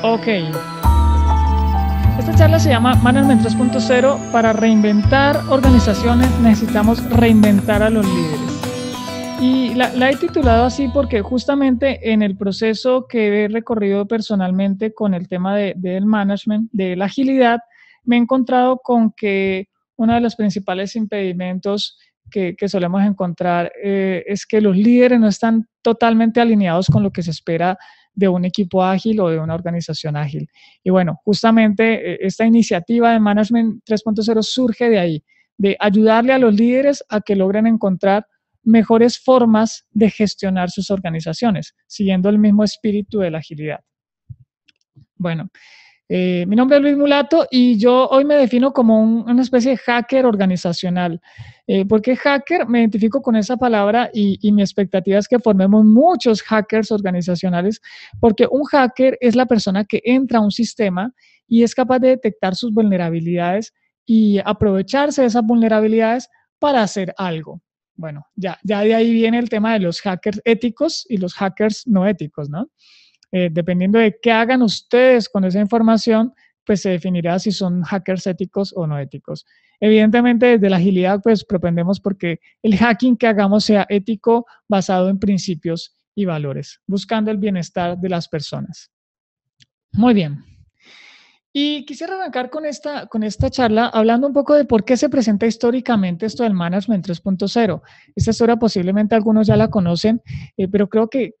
Ok, esta charla se llama Management 3.0. Para reinventar organizaciones necesitamos reinventar a los líderes. Y la he titulado así porque justamente en el proceso que he recorrido personalmente con el tema del management, de la agilidad, me he encontrado con que uno de los principales impedimentos que solemos encontrar es que los líderes no están totalmente alineados con lo que se espera de un equipo ágil o de una organización ágil. Y bueno, justamente esta iniciativa de Management 3.0 surge de ahí, de ayudarle a los líderes a que logren encontrar mejores formas de gestionar sus organizaciones, siguiendo el mismo espíritu de la agilidad. Bueno, mi nombre es Luis Mulato y yo hoy me defino como una especie de hacker organizacional. ¿Por qué hacker? Me identifico con esa palabra y mi expectativa es que formemos muchos hackers organizacionales, porque un hacker es la persona que entra a un sistema y es capaz de detectar sus vulnerabilidades y aprovecharse de esas vulnerabilidades para hacer algo. Bueno, ya de ahí viene el tema de los hackers éticos y los hackers no éticos, ¿no? Dependiendo de qué hagan ustedes con esa información, pues se definirá si son hackers éticos o no éticos. Evidentemente, desde la agilidad, pues propendemos porque el hacking que hagamos sea ético, basado en principios y valores, buscando el bienestar de las personas. Muy bien. Y quisiera arrancar con esta charla hablando un poco de por qué se presenta históricamente esto del Management 3.0. Esta historia posiblemente algunos ya la conocen, pero creo que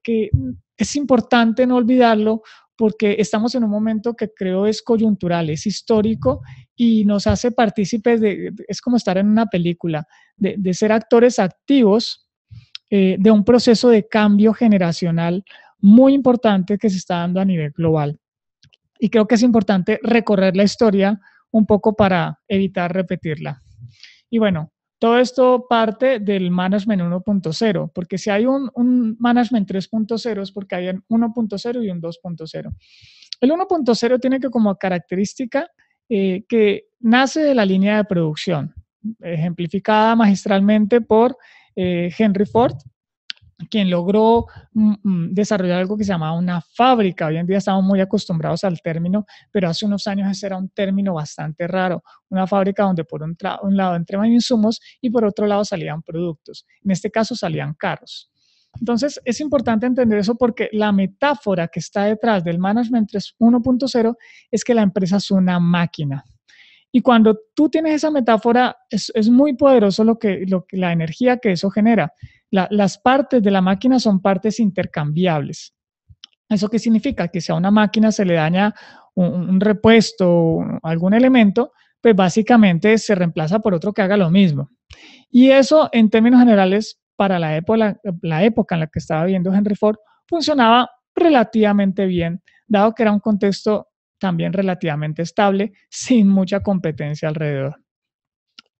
es importante no olvidarlo porque estamos en un momento que creo es coyuntural, es histórico y nos hace partícipes es como estar en una película, de ser actores activos de un proceso de cambio generacional muy importante que se está dando a nivel global. Y creo que es importante recorrer la historia un poco para evitar repetirla. Y bueno, todo esto parte del Management 1.0, porque si hay un Management 3.0 es porque hay un 1.0 y un 2.0. El 1.0 tiene que como característica que nace de la línea de producción, ejemplificada magistralmente por Henry Ford, quien logró desarrollar algo que se llamaba una fábrica. Hoy en día estamos muy acostumbrados al término, pero hace unos años ese era un término bastante raro. Una fábrica donde por un lado entraban insumos y por otro lado salían productos. En este caso salían carros. Entonces es importante entender eso porque la metáfora que está detrás del Management 1.0 es que la empresa es una máquina. Y cuando tú tienes esa metáfora, es muy poderoso la energía que eso genera. Las partes de la máquina son partes intercambiables. ¿Eso qué significa? Que si a una máquina se le daña un repuesto o algún elemento, pues básicamente se reemplaza por otro que haga lo mismo. Y eso, en términos generales, para la época en la que estaba viviendo Henry Ford, funcionaba relativamente bien, dado que era un contexto también relativamente estable, sin mucha competencia alrededor.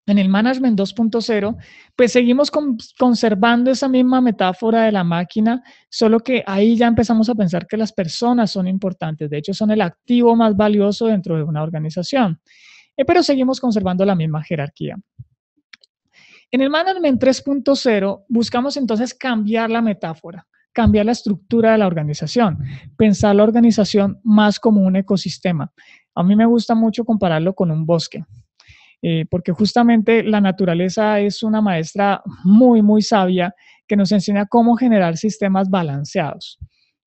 En el Management 2.0, pues seguimos conservando esa misma metáfora de la máquina, solo que ahí ya empezamos a pensar que las personas son importantes, de hecho son el activo más valioso dentro de una organización, pero seguimos conservando la misma jerarquía. En el Management 3.0 buscamos entonces cambiar la metáfora, cambiar la estructura de la organización, pensar la organización más como un ecosistema. A mí me gusta mucho compararlo con un bosque, porque justamente la naturaleza es una maestra muy, muy sabia que nos enseña cómo generar sistemas balanceados.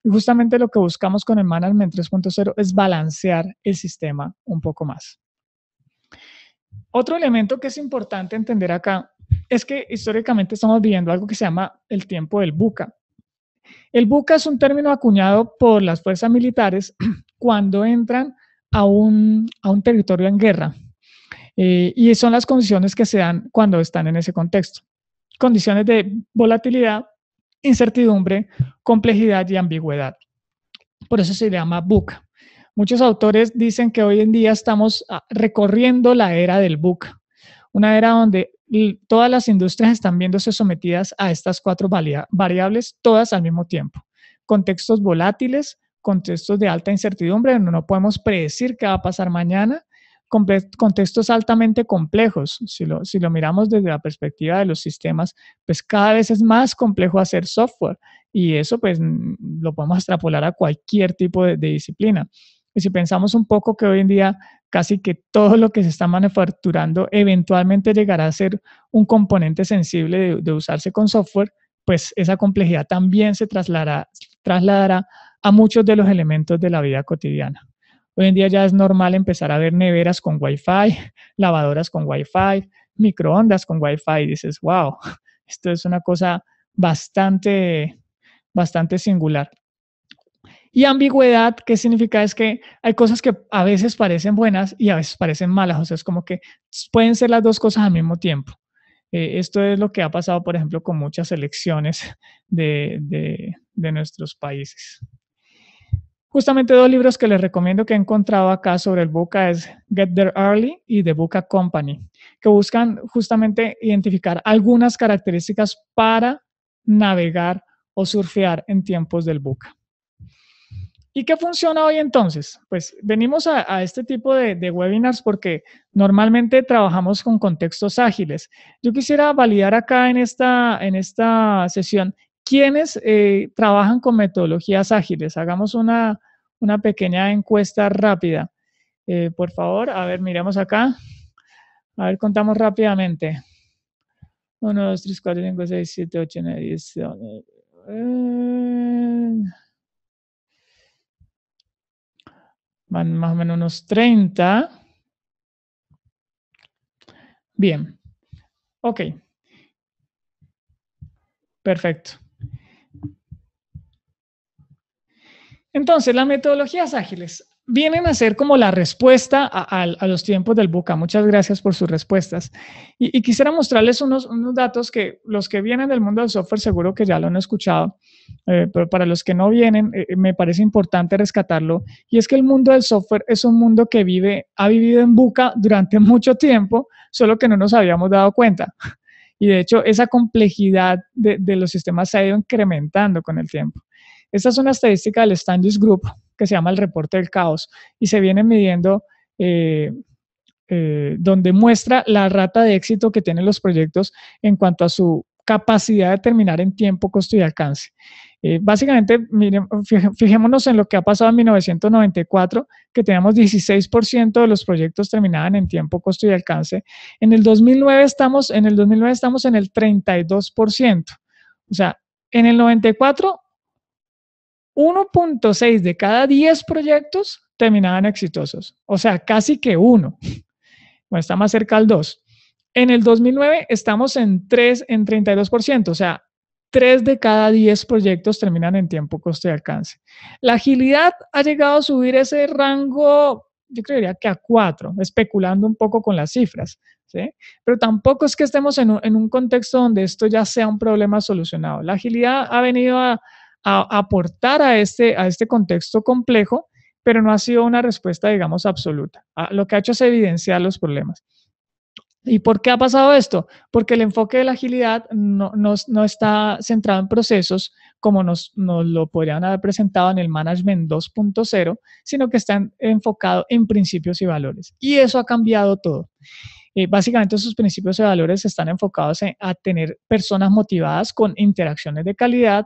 Y justamente lo que buscamos con el Management 3.0 es balancear el sistema un poco más. Otro elemento que es importante entender acá es que históricamente estamos viviendo algo que se llama el tiempo del buca. El buca es un término acuñado por las fuerzas militares cuando entran a un territorio en guerra. Y son las condiciones que se dan cuando están en ese contexto. Condiciones de volatilidad, incertidumbre, complejidad y ambigüedad. Por eso se llama buca. Muchos autores dicen que hoy en día estamos recorriendo la era del buca, una era donde todas las industrias están viéndose sometidas a estas cuatro variables, todas al mismo tiempo. Contextos volátiles, contextos de alta incertidumbre, donde no podemos predecir qué va a pasar mañana, contextos altamente complejos. Si lo miramos desde la perspectiva de los sistemas, pues cada vez es más complejo hacer software y eso pues lo podemos extrapolar a cualquier tipo de disciplina. Y si pensamos un poco que hoy en día casi que todo lo que se está manufacturando eventualmente llegará a ser un componente sensible de usarse con software, pues esa complejidad también se trasladará a muchos de los elementos de la vida cotidiana. Hoy en día ya es normal empezar a ver neveras con Wi-Fi, lavadoras con Wi-Fi, microondas con Wi-Fi. Y dices, wow, esto es una cosa bastante singular. Y ambigüedad, ¿qué significa? Es que hay cosas que a veces parecen buenas y a veces parecen malas. O sea, es como que pueden ser las dos cosas al mismo tiempo. Esto es lo que ha pasado, por ejemplo, con muchas elecciones de nuestros países. Justamente dos libros que les recomiendo que he encontrado acá sobre el VUCA es Get There Early y The VUCA Company, que buscan justamente identificar algunas características para navegar o surfear en tiempos del VUCA. ¿Y qué funciona hoy entonces? Pues venimos a este tipo de webinars porque normalmente trabajamos con contextos ágiles. Yo quisiera validar acá en esta sesión quiénes trabajan con metodologías ágiles. Hagamos una pequeña encuesta rápida. Por favor, a ver, miremos acá. A ver, contamos rápidamente. 1, 2, 3, 4, 5, 6, 7, 8, 9, 10. Van más o menos unos 30. Bien. Ok. Perfecto. Entonces, las metodologías ágiles vienen a ser como la respuesta a los tiempos del VUCA. Muchas gracias por sus respuestas. Y quisiera mostrarles unos datos que los que vienen del mundo del software seguro que ya lo han escuchado, pero para los que no vienen, me parece importante rescatarlo. Y es que el mundo del software es un mundo que ha vivido en VUCA durante mucho tiempo, solo que no nos habíamos dado cuenta. Y de hecho, esa complejidad de los sistemas se ha ido incrementando con el tiempo. Esta es una estadística del Standish Group que se llama el reporte del caos y se viene midiendo donde muestra la rata de éxito que tienen los proyectos en cuanto a su capacidad de terminar en tiempo, costo y alcance. Básicamente, miren, fijémonos en lo que ha pasado en 1994, que teníamos 16% de los proyectos terminaban en tiempo, costo y alcance. En el 2009 estamos en el 32%. O sea, en el 94, 1.6 de cada 10 proyectos terminaban exitosos. O sea, casi que uno. Bueno, está más cerca al 2. En el 2009 estamos en 32%, o sea, 3 de cada 10 proyectos terminan en tiempo, costo y alcance. La agilidad ha llegado a subir ese rango, yo creería que a 4, especulando un poco con las cifras, ¿sí? Pero tampoco es que estemos en un contexto donde esto ya sea un problema solucionado. La agilidad ha venido a aportar a este contexto complejo, pero no ha sido una respuesta, digamos, absoluta. Lo que ha hecho es evidenciar los problemas. ¿Y por qué ha pasado esto? Porque el enfoque de la agilidad no está centrado en procesos como nos lo podrían haber presentado en el Management 2.0, sino que está enfocado en principios y valores. Y eso ha cambiado todo. Básicamente, esos principios y valores están enfocados a tener personas motivadas con interacciones de calidad,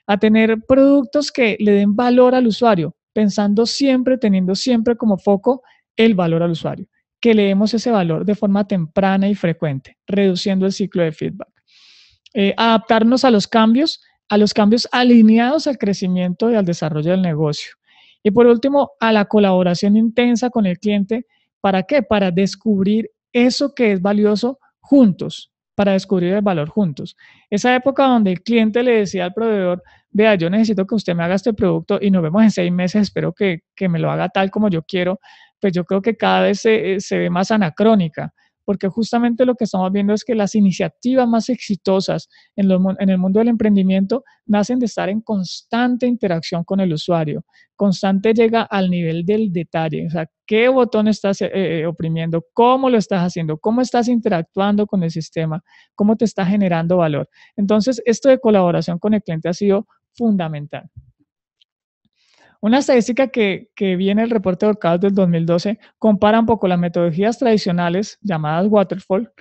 a tener productos que le den valor al usuario, pensando siempre, teniendo siempre como foco el valor al usuario, que le demos ese valor de forma temprana y frecuente, reduciendo el ciclo de feedback. Adaptarnos a los cambios alineados al crecimiento y al desarrollo del negocio. Y por último, a la colaboración intensa con el cliente. ¿Para qué? Para descubrir eso que es valioso juntos, para descubrir el valor juntos. Esa época donde el cliente le decía al proveedor, vea, yo necesito que usted me haga este producto y nos vemos en 6 meses, espero que me lo haga tal como yo quiero, pues yo creo que cada vez se ve más anacrónica, porque justamente lo que estamos viendo es que las iniciativas más exitosas en el mundo del emprendimiento nacen de estar en constante interacción con el usuario. Constante llega al nivel del detalle, o sea, qué botón estás oprimiendo, cómo lo estás haciendo, cómo estás interactuando con el sistema, cómo te está generando valor. Entonces, esto de colaboración con el cliente ha sido fundamental. Una estadística que viene el reporte de Orcados del 2012 compara un poco las metodologías tradicionales llamadas waterfall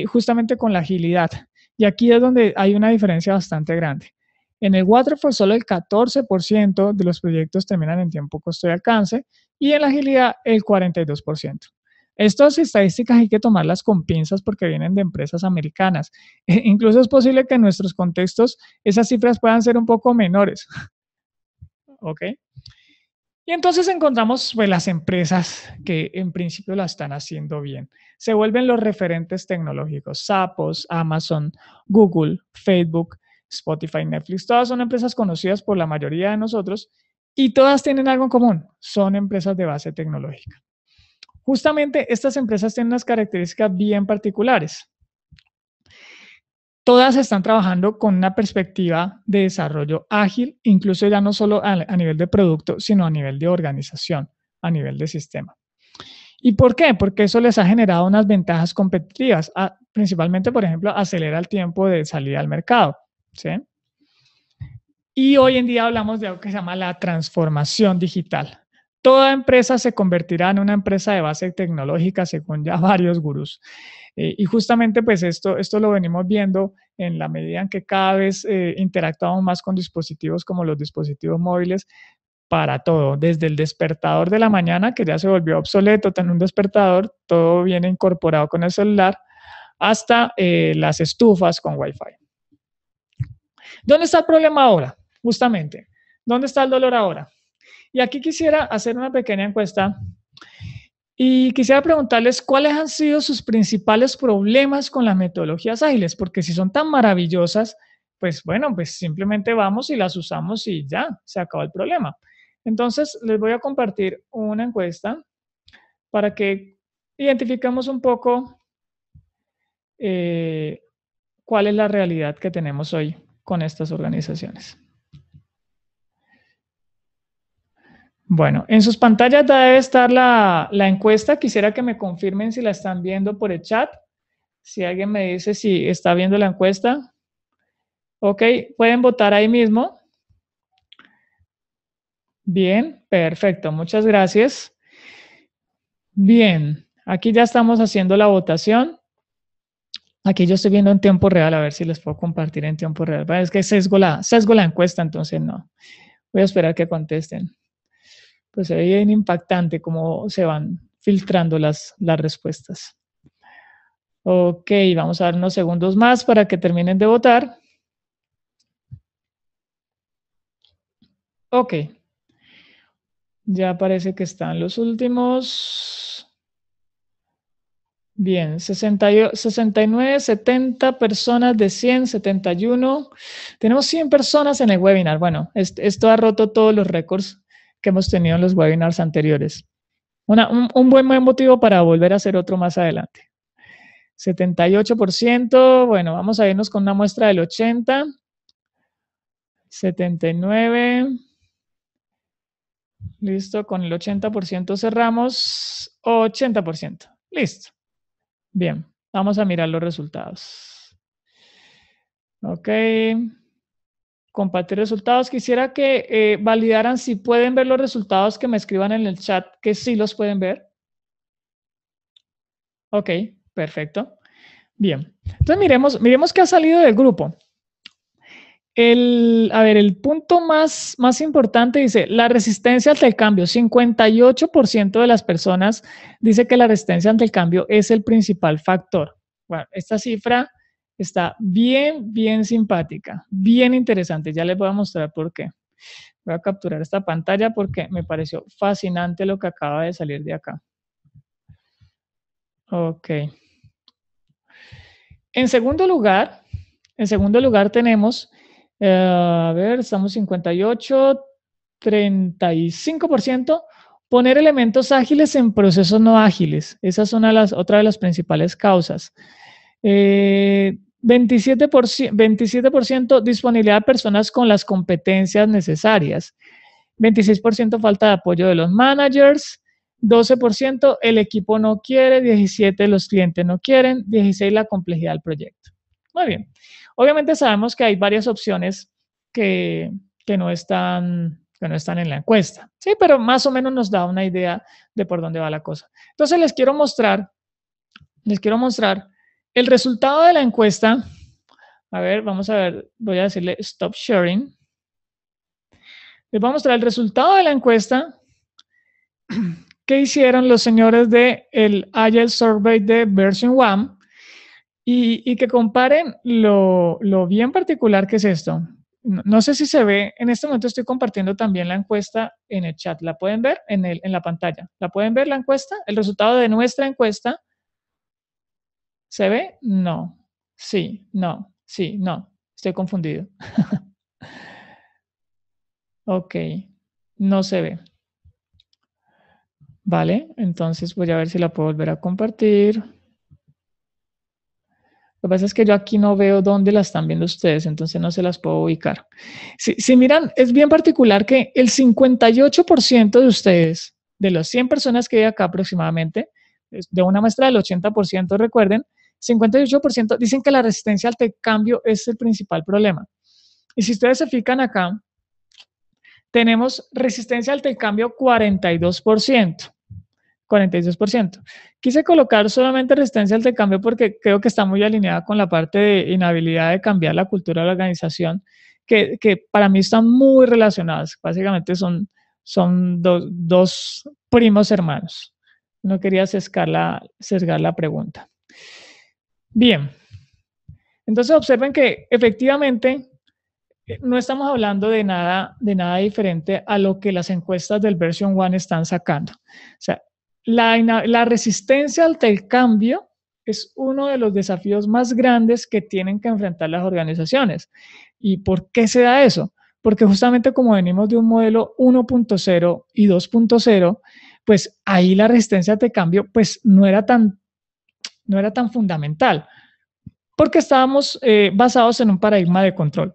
justamente con la agilidad. Y aquí es donde hay una diferencia bastante grande. En el waterfall solo el 14% de los proyectos terminan en tiempo, costo y alcance y en la agilidad el 42%. Estas estadísticas hay que tomarlas con pinzas porque vienen de empresas americanas. Incluso es posible que en nuestros contextos esas cifras puedan ser un poco menores. ¿Ok? Y entonces encontramos pues, las empresas que en principio la están haciendo bien. Se vuelven los referentes tecnológicos. Zappos, Amazon, Google, Facebook, Spotify, Netflix. Todas son empresas conocidas por la mayoría de nosotros y todas tienen algo en común. Son empresas de base tecnológica. Justamente estas empresas tienen unas características bien particulares. Todas están trabajando con una perspectiva de desarrollo ágil, incluso ya no solo a nivel de producto, sino a nivel de organización, a nivel de sistema. ¿Y por qué? Porque eso les ha generado unas ventajas competitivas, principalmente, por ejemplo, acelera el tiempo de salida al mercado, ¿sí? Y hoy en día hablamos de algo que se llama la transformación digital. Toda empresa se convertirá en una empresa de base tecnológica según ya varios gurús. Y justamente pues esto lo venimos viendo en la medida en que cada vez interactuamos más con dispositivos como los dispositivos móviles para todo, desde el despertador de la mañana, que ya se volvió obsoleto tener un despertador, todo viene incorporado con el celular, hasta las estufas con Wi-Fi. ¿Dónde está el problema ahora? Justamente, ¿dónde está el dolor ahora? Y aquí quisiera hacer una pequeña encuesta y quisiera preguntarles cuáles han sido sus principales problemas con las metodologías ágiles, porque si son tan maravillosas, pues bueno, pues simplemente vamos y las usamos y ya, se acabó el problema. Entonces, les voy a compartir una encuesta para que identifiquemos un poco cuál es la realidad que tenemos hoy con estas organizaciones. Bueno, en sus pantallas debe estar la encuesta. Quisiera que me confirmen si la están viendo por el chat. Si alguien me dice si está viendo la encuesta. Ok, pueden votar ahí mismo. Bien, perfecto, muchas gracias. Bien, aquí ya estamos haciendo la votación. Aquí yo estoy viendo en tiempo real, a ver si les puedo compartir en tiempo real. Es que sesgo la encuesta, entonces no. Voy a esperar que contesten. Pues se ve bien impactante cómo se van filtrando las respuestas. Ok, vamos a dar unos segundos más para que terminen de votar. Ok. Ya parece que están los últimos. Bien, 69, 70 personas de 100, 71. Tenemos 100 personas en el webinar. Bueno, esto ha roto todos los récords que hemos tenido en los webinars anteriores. Un buen motivo para volver a hacer otro más adelante. 78%, bueno, vamos a irnos con una muestra del 80, 79, listo, con el 80% cerramos, 80%, listo. Bien, vamos a mirar los resultados. Ok, compartir resultados. Quisiera que validaran si pueden ver los resultados, que me escriban en el chat que sí los pueden ver. Ok, perfecto. Bien, entonces miremos qué ha salido del grupo. El punto más importante dice, la resistencia ante el cambio. 58% de las personas dice que la resistencia ante el cambio es el principal factor. Bueno, esta cifra está bien simpática, bien interesante. Ya les voy a mostrar por qué. Voy a capturar esta pantalla porque me pareció fascinante lo que acaba de salir de acá. Ok. En segundo lugar tenemos, a ver, estamos 58, 35%, poner elementos ágiles en procesos no ágiles. Esa es otra de las principales causas. 27% disponibilidad de personas con las competencias necesarias. 26% falta de apoyo de los managers. 12% el equipo no quiere, 17% los clientes no quieren, 16% la complejidad del proyecto. Muy bien. Obviamente sabemos que hay varias opciones que no están en la encuesta, ¿sí? Pero más o menos nos da una idea de por dónde va la cosa. Entonces les quiero mostrar el resultado de la encuesta. A ver, vamos a ver, voy a decirle stop sharing. Les voy a mostrar el resultado de la encuesta que hicieron los señores de el Agile Survey de Version 1 y que comparen lo bien particular que es esto. No sé si se ve, en este momento estoy compartiendo también la encuesta en el chat. ¿La pueden ver en la pantalla? ¿La pueden ver la encuesta? El resultado de nuestra encuesta. ¿Se ve? No. Sí, no, sí, no. Estoy confundido. Ok, no se ve. Vale, entonces voy a ver si la puedo volver a compartir. Lo que pasa es que yo aquí no veo dónde la están viendo ustedes, entonces no se las puedo ubicar. Si miran, es bien particular que el 58% de ustedes, de las 100 personas que hay acá aproximadamente, de una muestra del 80%, recuerden, 58% dicen que la resistencia al cambio es el principal problema. Y si ustedes se fijan acá, tenemos resistencia al cambio 42%. 42%. Quise colocar solamente resistencia al cambio porque creo que está muy alineada con la parte de inhabilidad de cambiar la cultura de la organización, que para mí están muy relacionadas. Básicamente son dos primos hermanos. No quería sesgar la pregunta. Bien. Entonces observen que efectivamente no estamos hablando de nada diferente a lo que las encuestas del Version 1 están sacando. O sea, la resistencia al cambio es uno de los desafíos más grandes que tienen que enfrentar las organizaciones. ¿Y por qué se da eso? Porque justamente como venimos de un modelo 1.0 y 2.0, pues ahí la resistencia al cambio pues no era tan fundamental, porque estábamos basados en un paradigma de control.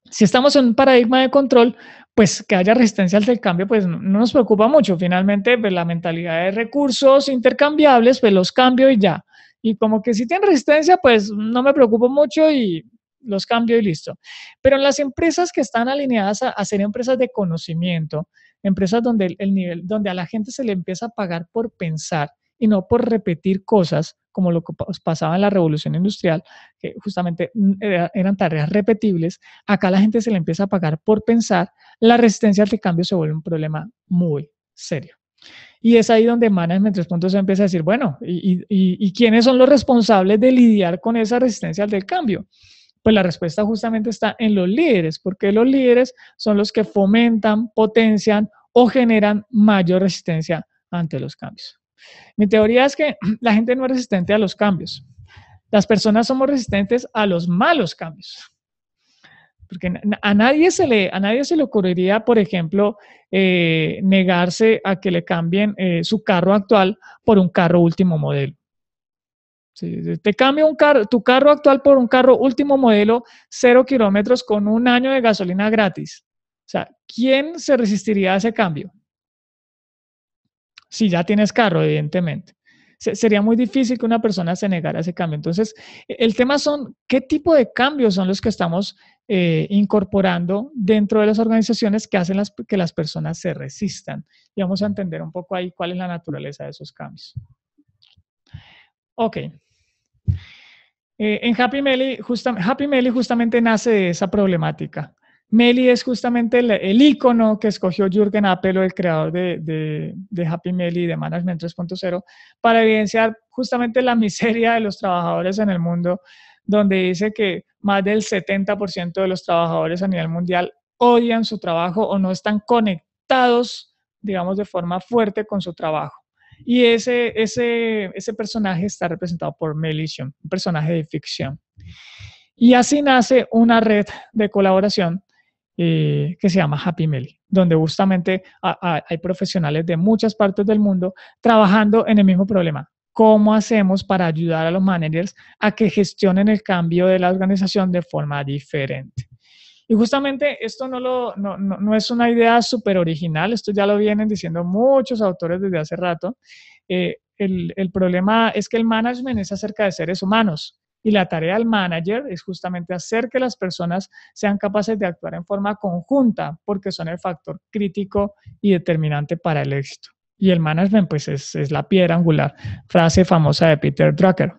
Si estamos en un paradigma de control, pues que haya resistencia al cambio, pues no nos preocupa mucho. Finalmente, pues la mentalidad de recursos intercambiables, pues los cambio y ya. Y como que si tienen resistencia, pues no me preocupo mucho y los cambio y listo. Pero en las empresas que están alineadas a ser empresas de conocimiento, empresas donde el nivel, donde a la gente se le empieza a pagar por pensar y no por repetir cosas, como lo que pasaba en la revolución industrial, que justamente eran tareas repetibles, acá a la gente se le empieza a pagar por pensar, la resistencia al cambio se vuelve un problema muy serio. Y es ahí donde Management 3.0 empieza a decir, bueno, ¿y quiénes son los responsables de lidiar con esa resistencia al cambio? Pues la respuesta justamente está en los líderes, porque los líderes son los que fomentan, potencian o generan mayor resistencia ante los cambios. Mi teoría es que la gente no es resistente a los cambios. Las personas somos resistentes a los malos cambios. Porque a nadie se le ocurriría, por ejemplo, negarse a que le cambien su carro actual por un carro último modelo. Si te cambia tu carro actual por un carro último modelo, 0 kilómetros con 1 año de gasolina gratis. O sea, ¿quién se resistiría a ese cambio? Si ya tienes carro, evidentemente. Sería muy difícil que una persona se negara a ese cambio. Entonces, el tema son qué tipo de cambios son los que estamos incorporando dentro de las organizaciones que hacen que las personas se resistan. Y vamos a entender un poco ahí cuál es la naturaleza de esos cambios. Ok. En Happy Meli justamente nace de esa problemática. Meli es justamente el icono que escogió Jürgen Appel, el creador de Happy Meli, de Management 3.0, para evidenciar justamente la miseria de los trabajadores en el mundo, donde dice que más del 70% de los trabajadores a nivel mundial odian su trabajo o no están conectados, digamos, de forma fuerte con su trabajo. Y ese personaje está representado por Melition, un personaje de ficción. Y así nace una red de colaboración que se llama Happy Meli, donde justamente hay profesionales de muchas partes del mundo trabajando en el mismo problema. ¿Cómo hacemos para ayudar a los managers a que gestionen el cambio de la organización de forma diferente? Y justamente esto no es una idea súper original, esto ya lo vienen diciendo muchos autores desde hace rato. El problema es que el management es acerca de seres humanos y la tarea del manager es justamente hacer que las personas sean capaces de actuar en forma conjunta porque son el factor crítico y determinante para el éxito. Y el management pues es la piedra angular, frase famosa de Peter Drucker.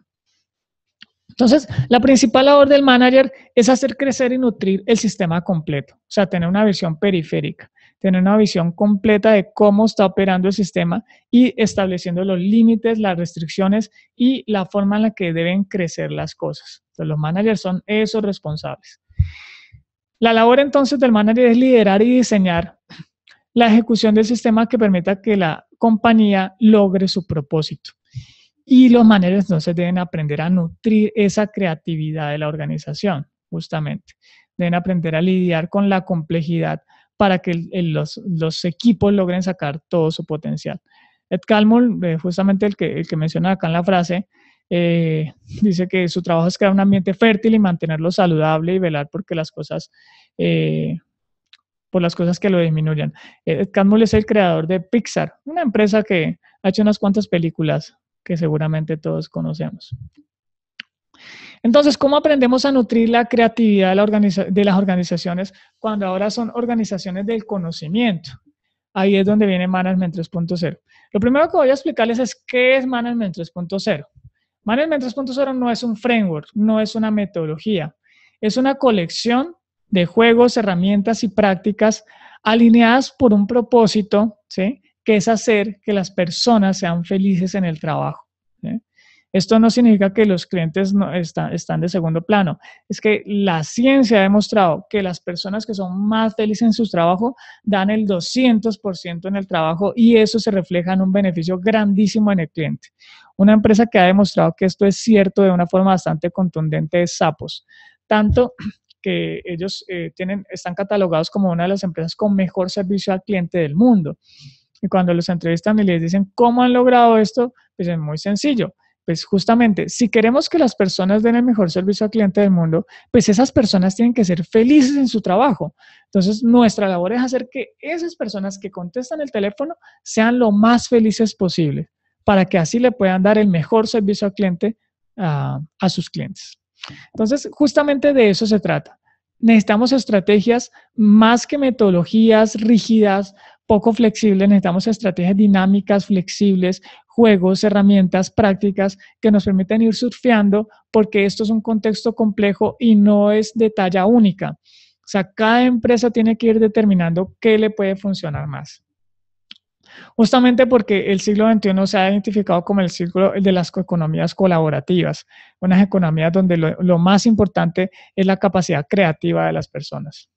Entonces, la principal labor del manager es hacer crecer y nutrir el sistema completo, o sea, tener una visión periférica. tener una visión completa de cómo está operando el sistema y estableciendo los límites, las restricciones y la forma en la que deben crecer las cosas. Entonces, los managers son esos responsables. La labor entonces del manager es liderar y diseñar la ejecución del sistema que permita que la compañía logre su propósito. Y los managers entonces deben aprender a nutrir esa creatividad de la organización, justamente. Deben aprender a lidiar con la complejidad para que los equipos logren sacar todo su potencial. Ed Catmull, justamente el que menciona acá en la frase, dice que su trabajo es crear un ambiente fértil y mantenerlo saludable y velar porque las cosas, por las cosas que lo disminuyan. Ed Catmull es el creador de Pixar, una empresa que ha hecho unas cuantas películas que seguramente todos conocemos. Entonces, ¿cómo aprendemos a nutrir la creatividad de las organizaciones cuando ahora son organizaciones del conocimiento? Ahí es donde viene Management 3.0. Lo primero que voy a explicarles es qué es Management 3.0. Management 3.0 no es un framework, no es una metodología, es una colección de juegos, herramientas y prácticas alineadas por un propósito, ¿sí?, que es hacer que las personas sean felices en el trabajo, ¿sí? Esto no significa que los clientes no están de segundo plano, es que la ciencia ha demostrado que las personas que son más felices en su trabajo dan el 200% en el trabajo y eso se refleja en un beneficio grandísimo en el cliente. Una empresa que ha demostrado que esto es cierto de una forma bastante contundente es Zappos, tanto que ellos están catalogados como una de las empresas con mejor servicio al cliente del mundo. Y cuando los entrevistan y les dicen cómo han logrado esto, pues es muy sencillo. Pues justamente, si queremos que las personas den el mejor servicio al cliente del mundo, pues esas personas tienen que ser felices en su trabajo. Entonces, nuestra labor es hacer que esas personas que contestan el teléfono sean lo más felices posible, para que así le puedan dar el mejor servicio al cliente a sus clientes. Entonces, justamente de eso se trata. Necesitamos estrategias más que metodologías rígidas, poco flexibles, necesitamos estrategias dinámicas, flexibles, juegos, herramientas, prácticas que nos permiten ir surfeando porque esto es un contexto complejo y no es de talla única. O sea, cada empresa tiene que ir determinando qué le puede funcionar más. Justamente porque el siglo XXI se ha identificado como el siglo de las economías colaborativas, unas economías donde lo más importante es la capacidad creativa de las personas.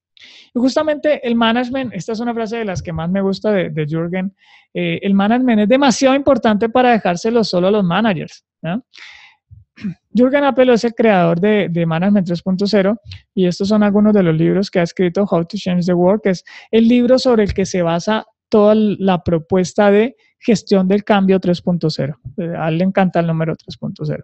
Y justamente el management, esta es una frase de las que más me gusta de Jürgen, el management es demasiado importante para dejárselo solo a los managers, ¿no? Jürgen Appel es el creador de Management 3.0 y estos son algunos de los libros que ha escrito, How to Change the World, que es el libro sobre el que se basa toda la propuesta de gestión del cambio 3.0. A él le encanta el número 3.0.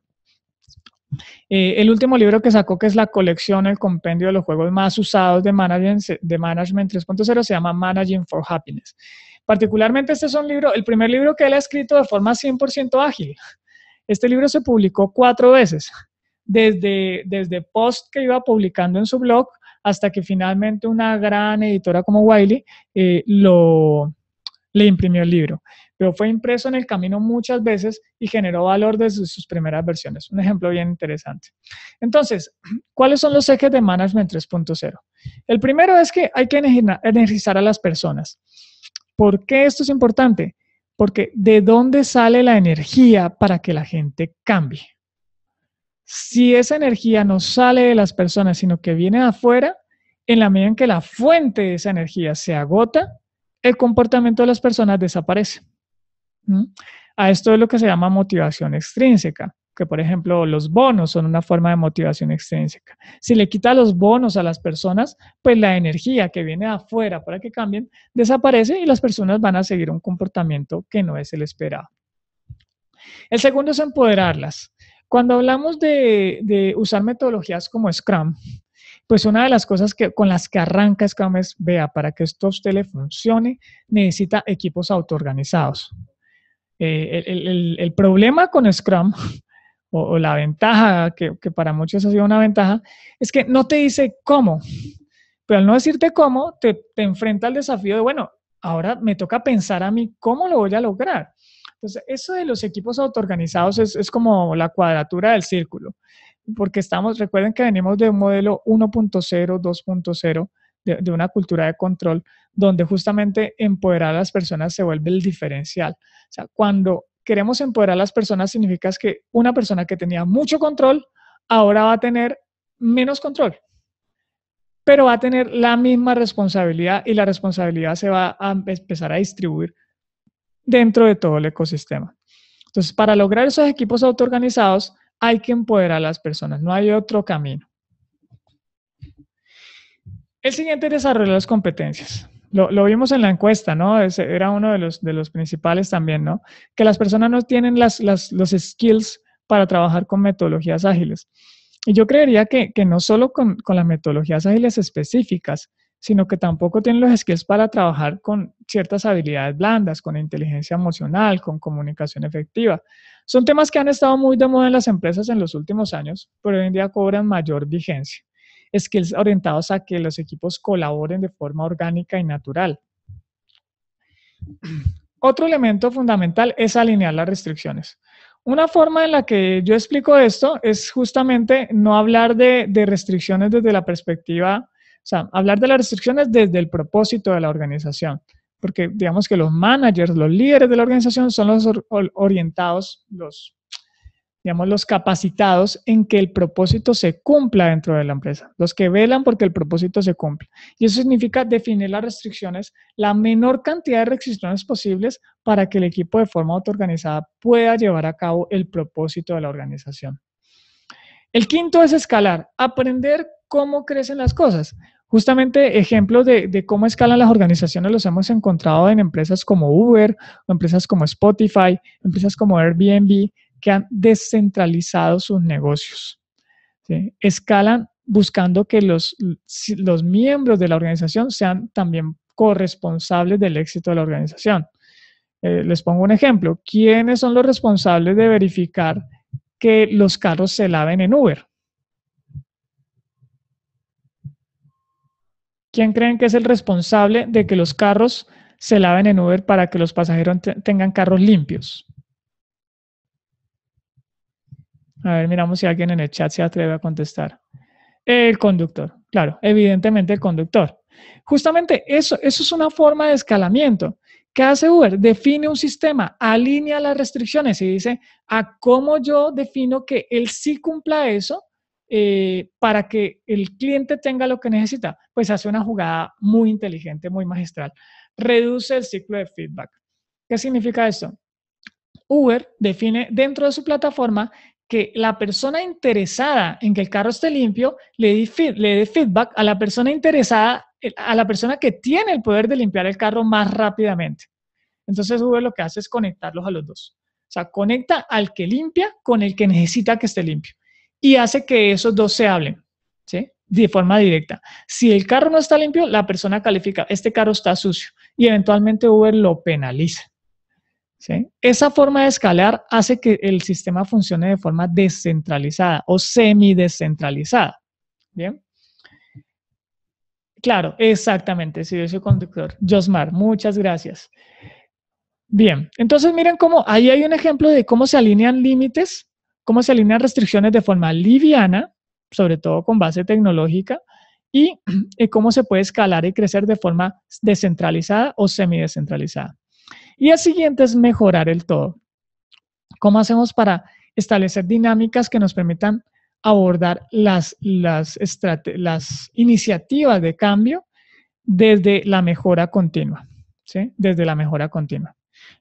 El último libro que sacó, que es la colección, el compendio de los juegos más usados de Management 3.0, se llama Managing for Happiness. Particularmente este es un libro, el primer libro que él ha escrito de forma 100% ágil. Este libro se publicó 4 veces, desde post que iba publicando en su blog hasta que finalmente una gran editora como Wiley le imprimió el libro. Pero fue impreso en el camino muchas veces y generó valor desde sus primeras versiones. Un ejemplo bien interesante. Entonces, ¿cuáles son los ejes de Management 3.0? El primero es que hay que energizar a las personas. ¿Por qué esto es importante? Porque ¿de dónde sale la energía para que la gente cambie? Si esa energía no sale de las personas, sino que viene de afuera, en la medida en que la fuente de esa energía se agota, el comportamiento de las personas desaparece. A esto es lo que se llama motivación extrínseca, que por ejemplo los bonos son una forma de motivación extrínseca. Si le quita los bonos a las personas, pues la energía que viene de afuera para que cambien desaparece y las personas van a seguir un comportamiento que no es el esperado. El segundo es empoderarlas. Cuando hablamos de usar metodologías como Scrum, pues una de las cosas con las que arranca Scrum es, vea, para que esto a usted le funcione, necesita equipos autoorganizados. El problema con Scrum, o la ventaja, que para muchos ha sido una ventaja, es que no te dice cómo, pero al no decirte cómo, te enfrenta al desafío de, bueno, ahora me toca pensar a mí cómo lo voy a lograr. Entonces, eso de los equipos autoorganizados es como la cuadratura del círculo, porque recuerden que venimos de un modelo 1.0, 2.0, de una cultura de control, donde justamente empoderar a las personas se vuelve el diferencial. O sea, cuando queremos empoderar a las personas significa que una persona que tenía mucho control ahora va a tener menos control, pero va a tener la misma responsabilidad y la responsabilidad se va a empezar a distribuir dentro de todo el ecosistema. Entonces, para lograr esos equipos autoorganizados hay que empoderar a las personas, no hay otro camino. El siguiente es desarrollar las competencias. Lo vimos en la encuesta, ¿no? Ese era uno de los principales también, ¿no? Que las personas no tienen los skills para trabajar con metodologías ágiles. Y yo creería que no solo con las metodologías ágiles específicas, sino que tampoco tienen los skills para trabajar con ciertas habilidades blandas, con inteligencia emocional, con comunicación efectiva. Son temas que han estado muy de moda en las empresas en los últimos años, pero hoy en día cobran mayor vigencia. Skills orientados a que los equipos colaboren de forma orgánica y natural. Otro elemento fundamental es alinear las restricciones. Una forma en la que yo explico esto es justamente no hablar de restricciones desde la perspectiva, o sea, hablar de las restricciones desde el propósito de la organización, porque digamos que los managers, los líderes de la organización son los orientados, los capacitados en que el propósito se cumpla dentro de la empresa, los que velan porque el propósito se cumpla. Y eso significa definir las restricciones, la menor cantidad de restricciones posibles para que el equipo de forma autoorganizada pueda llevar a cabo el propósito de la organización. El quinto es escalar, aprender cómo crecen las cosas. Justamente ejemplos de cómo escalan las organizaciones los hemos encontrado en empresas como Uber, o empresas como Spotify, empresas como Airbnb, que han descentralizado sus negocios. ¿Sí? Escalan buscando que los miembros de la organización sean también corresponsables del éxito de la organización. Les pongo un ejemplo. ¿Quiénes son los responsables de verificar que los carros se laven en Uber? ¿Quién creen que es el responsable de que los carros se laven en Uber para que los pasajeros tengan carros limpios? A ver, miramos si alguien en el chat se atreve a contestar. El conductor, claro, evidentemente el conductor. Justamente eso es una forma de escalamiento. ¿Qué hace Uber? Define un sistema, alinea las restricciones y dice a cómo yo defino que él sí cumpla eso para que el cliente tenga lo que necesita. Pues hace una jugada muy inteligente, muy magistral. Reduce el ciclo de feedback. ¿Qué significa esto? Uber define dentro de su plataforma que la persona interesada en que el carro esté limpio le dé feedback a la persona interesada, a la persona que tiene el poder de limpiar el carro más rápidamente. Entonces Uber lo que hace es conectarlos a los dos. O sea, conecta al que limpia con el que necesita que esté limpio y hace que esos dos se hablen, ¿sí? De forma directa. Si el carro no está limpio, la persona califica, este carro está sucio y eventualmente Uber lo penaliza. ¿Sí? Esa forma de escalar hace que el sistema funcione de forma descentralizada o semidescentralizada. ¿Bien? Claro, exactamente, sí, yo soy conductor. Josmar, muchas gracias. Bien, entonces miren cómo ahí hay un ejemplo de cómo se alinean límites, cómo se alinean restricciones de forma liviana, sobre todo con base tecnológica, y cómo se puede escalar y crecer de forma descentralizada o semidescentralizada. Y el siguiente es mejorar el todo. ¿Cómo hacemos para establecer dinámicas que nos permitan abordar las iniciativas de cambio desde la mejora continua? ¿Sí? Desde la mejora continua.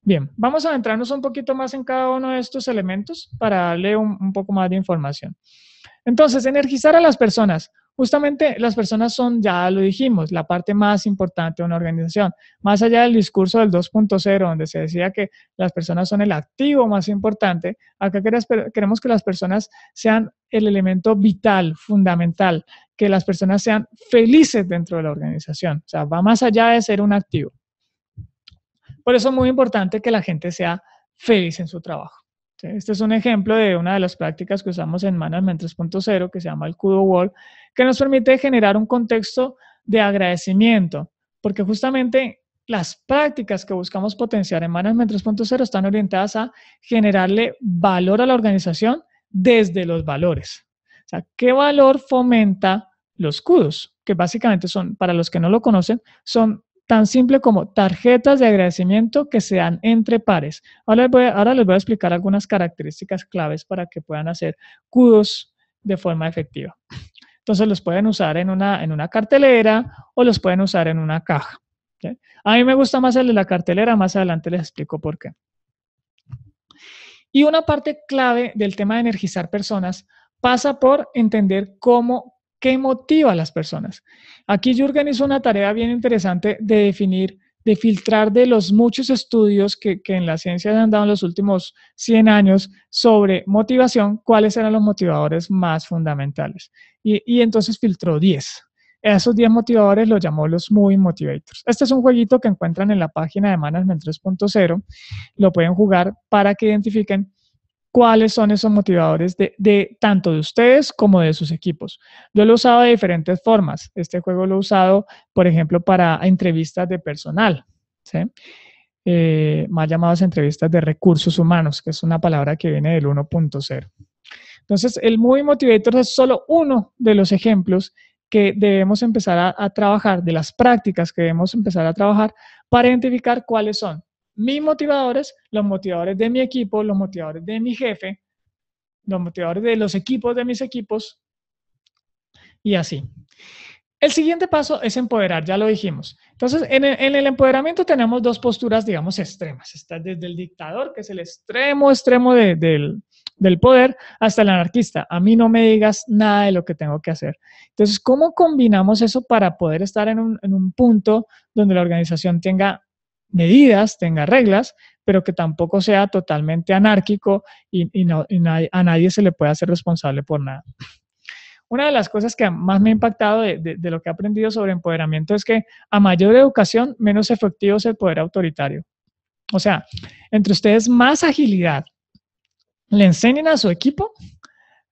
Bien, vamos a adentrarnos un poquito más en cada uno de estos elementos para darle un poco más de información. Entonces, energizar a las personas. Justamente las personas son, ya lo dijimos, la parte más importante de una organización. Más allá del discurso del 2.0, donde se decía que las personas son el activo más importante, acá queremos que las personas sean el elemento vital, fundamental, que las personas sean felices dentro de la organización. O sea, va más allá de ser un activo. Por eso es muy importante que la gente sea feliz en su trabajo. ¿Sí? Este es un ejemplo de una de las prácticas que usamos en Management 3.0 que se llama el Kudo Wall, que nos permite generar un contexto de agradecimiento, porque justamente las prácticas que buscamos potenciar en Management 3.0 están orientadas a generarle valor a la organización desde los valores. O sea, ¿qué valor fomenta los kudos? Que básicamente son, para los que no lo conocen, son tan simple como tarjetas de agradecimiento que se dan entre pares. Ahora les voy a explicar algunas características claves para que puedan hacer kudos de forma efectiva. Entonces los pueden usar en una cartelera o los pueden usar en una caja. ¿Okay? A mí me gusta más el de la cartelera, más adelante les explico por qué. Y una parte clave del tema de energizar personas pasa por entender qué motiva a las personas. Aquí Jürgen hizo una tarea bien interesante de definir, de filtrar de los muchos estudios que en la ciencia se han dado en los últimos 100 años sobre motivación, cuáles eran los motivadores más fundamentales. Y entonces filtró 10. Esos 10 motivadores los llamó los Moving Motivators. Este es un jueguito que encuentran en la página de Management 3.0. Lo pueden jugar para que identifiquen cuáles son esos motivadores de tanto de ustedes como de sus equipos. Yo lo he usado de diferentes formas. Este juego lo he usado, por ejemplo, para entrevistas de personal, ¿sí? Más llamadas entrevistas de recursos humanos, que es una palabra que viene del 1.0. Entonces, el Moving Motivator es solo uno de los ejemplos que debemos empezar a trabajar, de las prácticas que debemos empezar a trabajar para identificar cuáles son mis motivadores, los motivadores de mi equipo, los motivadores de mi jefe, los motivadores de los equipos de mis equipos y así. El siguiente paso es empoderar, ya lo dijimos. Entonces, en el empoderamiento tenemos dos posturas, digamos, extremas. Está desde el dictador, que es el extremo del poder, hasta el anarquista. A mí no me digas nada de lo que tengo que hacer. Entonces, ¿cómo combinamos eso para poder estar en un punto donde la organización tenga medidas, tenga reglas, pero que tampoco sea totalmente anárquico y a nadie se le pueda hacer responsable por nada? Una de las cosas que más me ha impactado de lo que he aprendido sobre empoderamiento es que a mayor educación, menos efectivo es el poder autoritario. O sea, entre ustedes más agilidad le enseñen a su equipo,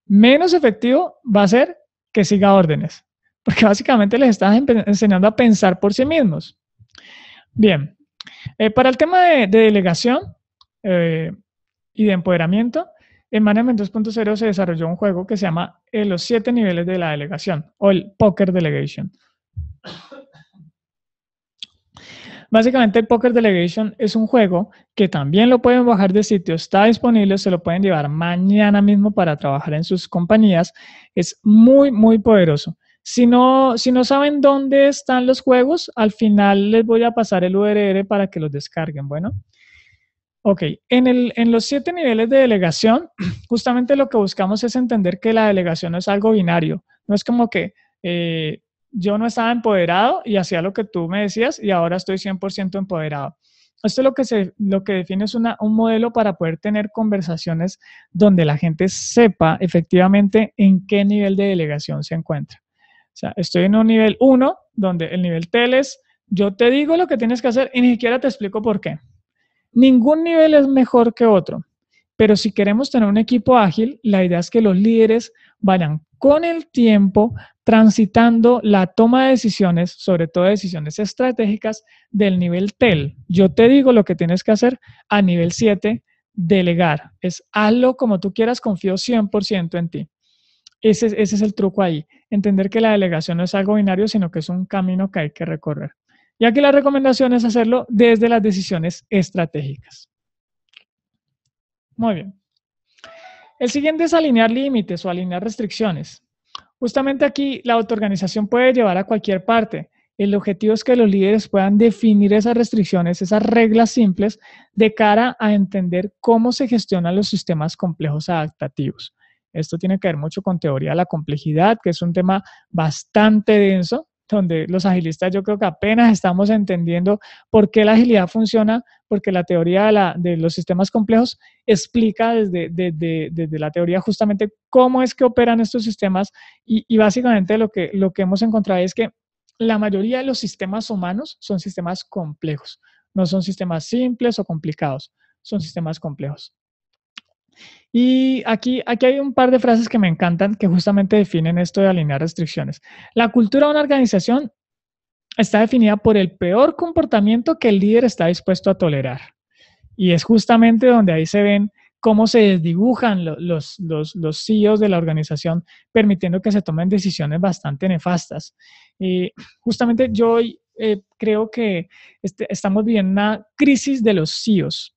menos efectivo va a ser que siga órdenes, porque básicamente les están enseñando a pensar por sí mismos. Bien, para el tema de delegación y de empoderamiento, en Management 2.0 se desarrolló un juego que se llama los 7 niveles de la delegación o el Poker Delegation. Básicamente el Poker Delegation es un juego que también lo pueden bajar de sitio, está disponible, se lo pueden llevar mañana mismo para trabajar en sus compañías. Es muy, muy poderoso. Si no saben dónde están los juegos, al final les voy a pasar el URL para que los descarguen. Bueno. Ok, en los 7 niveles de delegación, justamente lo que buscamos es entender que la delegación no es algo binario. No es como que yo no estaba empoderado y hacía lo que tú me decías y ahora estoy 100% empoderado. Esto lo que define es un modelo para poder tener conversaciones donde la gente sepa efectivamente en qué nivel de delegación se encuentra. O sea, estoy en un nivel 1, donde el nivel TEL es, yo te digo lo que tienes que hacer y ni siquiera te explico por qué. Ningún nivel es mejor que otro, pero si queremos tener un equipo ágil, la idea es que los líderes vayan con el tiempo transitando la toma de decisiones, sobre todo decisiones estratégicas, del nivel TEL. Yo te digo lo que tienes que hacer, a nivel 7, delegar. Es hazlo como tú quieras, confío 100% en ti. Ese es el truco ahí. Entender que la delegación no es algo binario, sino que es un camino que hay que recorrer. Y aquí la recomendación es hacerlo desde las decisiones estratégicas. Muy bien. El siguiente es alinear límites o alinear restricciones. Justamente aquí la autoorganización puede llevar a cualquier parte. El objetivo es que los líderes puedan definir esas restricciones, esas reglas simples, de cara a entender cómo se gestionan los sistemas complejos adaptativos. Esto tiene que ver mucho con teoría de la complejidad, que es un tema bastante denso, donde los agilistas yo creo que apenas estamos entendiendo por qué la agilidad funciona, porque la teoría de los sistemas complejos explica desde la teoría justamente cómo es que operan estos sistemas y básicamente lo que hemos encontrado es que la mayoría de los sistemas humanos son sistemas complejos, no son sistemas simples o complicados, son sistemas complejos. Y aquí hay un par de frases que me encantan que justamente definen esto de alinear restricciones. La cultura de una organización está definida por el peor comportamiento que el líder está dispuesto a tolerar. Y es justamente donde ahí se ven cómo se desdibujan los CEOs de la organización, permitiendo que se tomen decisiones bastante nefastas. Y justamente yo creo que estamos viviendo una crisis de los CEOs.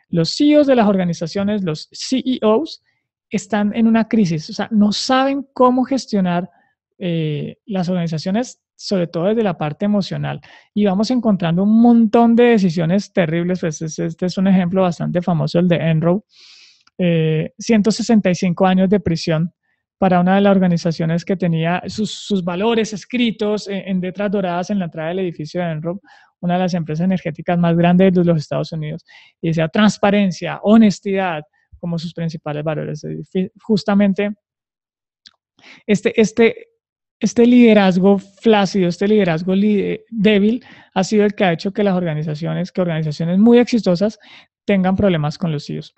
Los CEOs de las organizaciones, los CEOs, están en una crisis, o sea, no saben cómo gestionar las organizaciones, sobre todo desde la parte emocional. Y vamos encontrando un montón de decisiones terribles. Pues este es un ejemplo bastante famoso, el de Enron. 165 años de prisión para una de las organizaciones que tenía sus valores escritos en letras doradas en la entrada del edificio de Enron, una de las empresas energéticas más grandes de los Estados Unidos. Y decía transparencia, honestidad como sus principales valores. Justamente este liderazgo flácido, este liderazgo débil ha sido el que ha hecho que las organizaciones muy exitosas tengan problemas con los CEOs.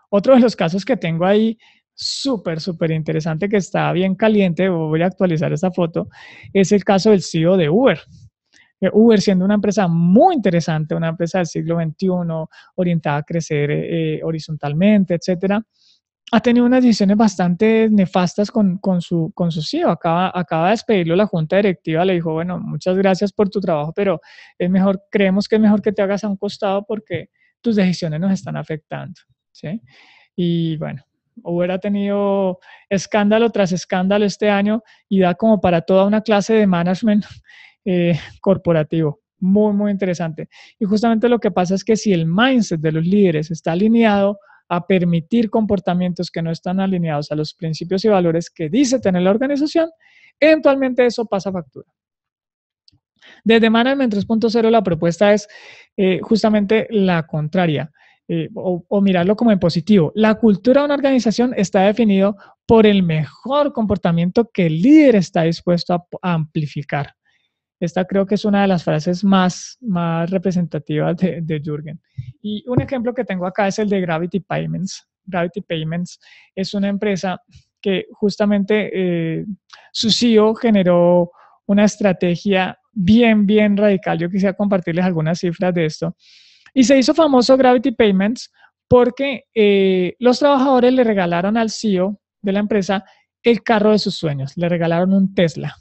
Otro de los casos que tengo ahí, súper interesante, que está bien caliente, voy a actualizar esta foto, es el caso del CEO de Uber. Uber, siendo una empresa muy interesante, una empresa del siglo XXI, orientada a crecer horizontalmente, etcétera, ha tenido unas decisiones bastante nefastas con su CEO. Acaba de despedirlo la junta directiva, le dijo, bueno, muchas gracias por tu trabajo, pero creemos que es mejor que te hagas a un costado porque tus decisiones nos están afectando, ¿sí? Y bueno, Uber ha tenido escándalo tras escándalo este año y da como para toda una clase de management corporativo. Muy interesante. Y justamente lo que pasa es que si el mindset de los líderes está alineado a permitir comportamientos que no están alineados a los principios y valores que dice tener la organización, eventualmente eso pasa factura. Desde Management 3.0 la propuesta es justamente la contraria, o mirarlo como en positivo. La cultura de una organización está definido por el mejor comportamiento que el líder está dispuesto a amplificar. Esta creo que es una de las frases más representativas de Jürgen. Y un ejemplo que tengo acá es el de Gravity Payments. Gravity Payments es una empresa que justamente su CEO generó una estrategia bien radical. Yo quisiera compartirles algunas cifras de esto. Y se hizo famoso Gravity Payments porque los trabajadores le regalaron al CEO de la empresa el carro de sus sueños. Le regalaron un Tesla.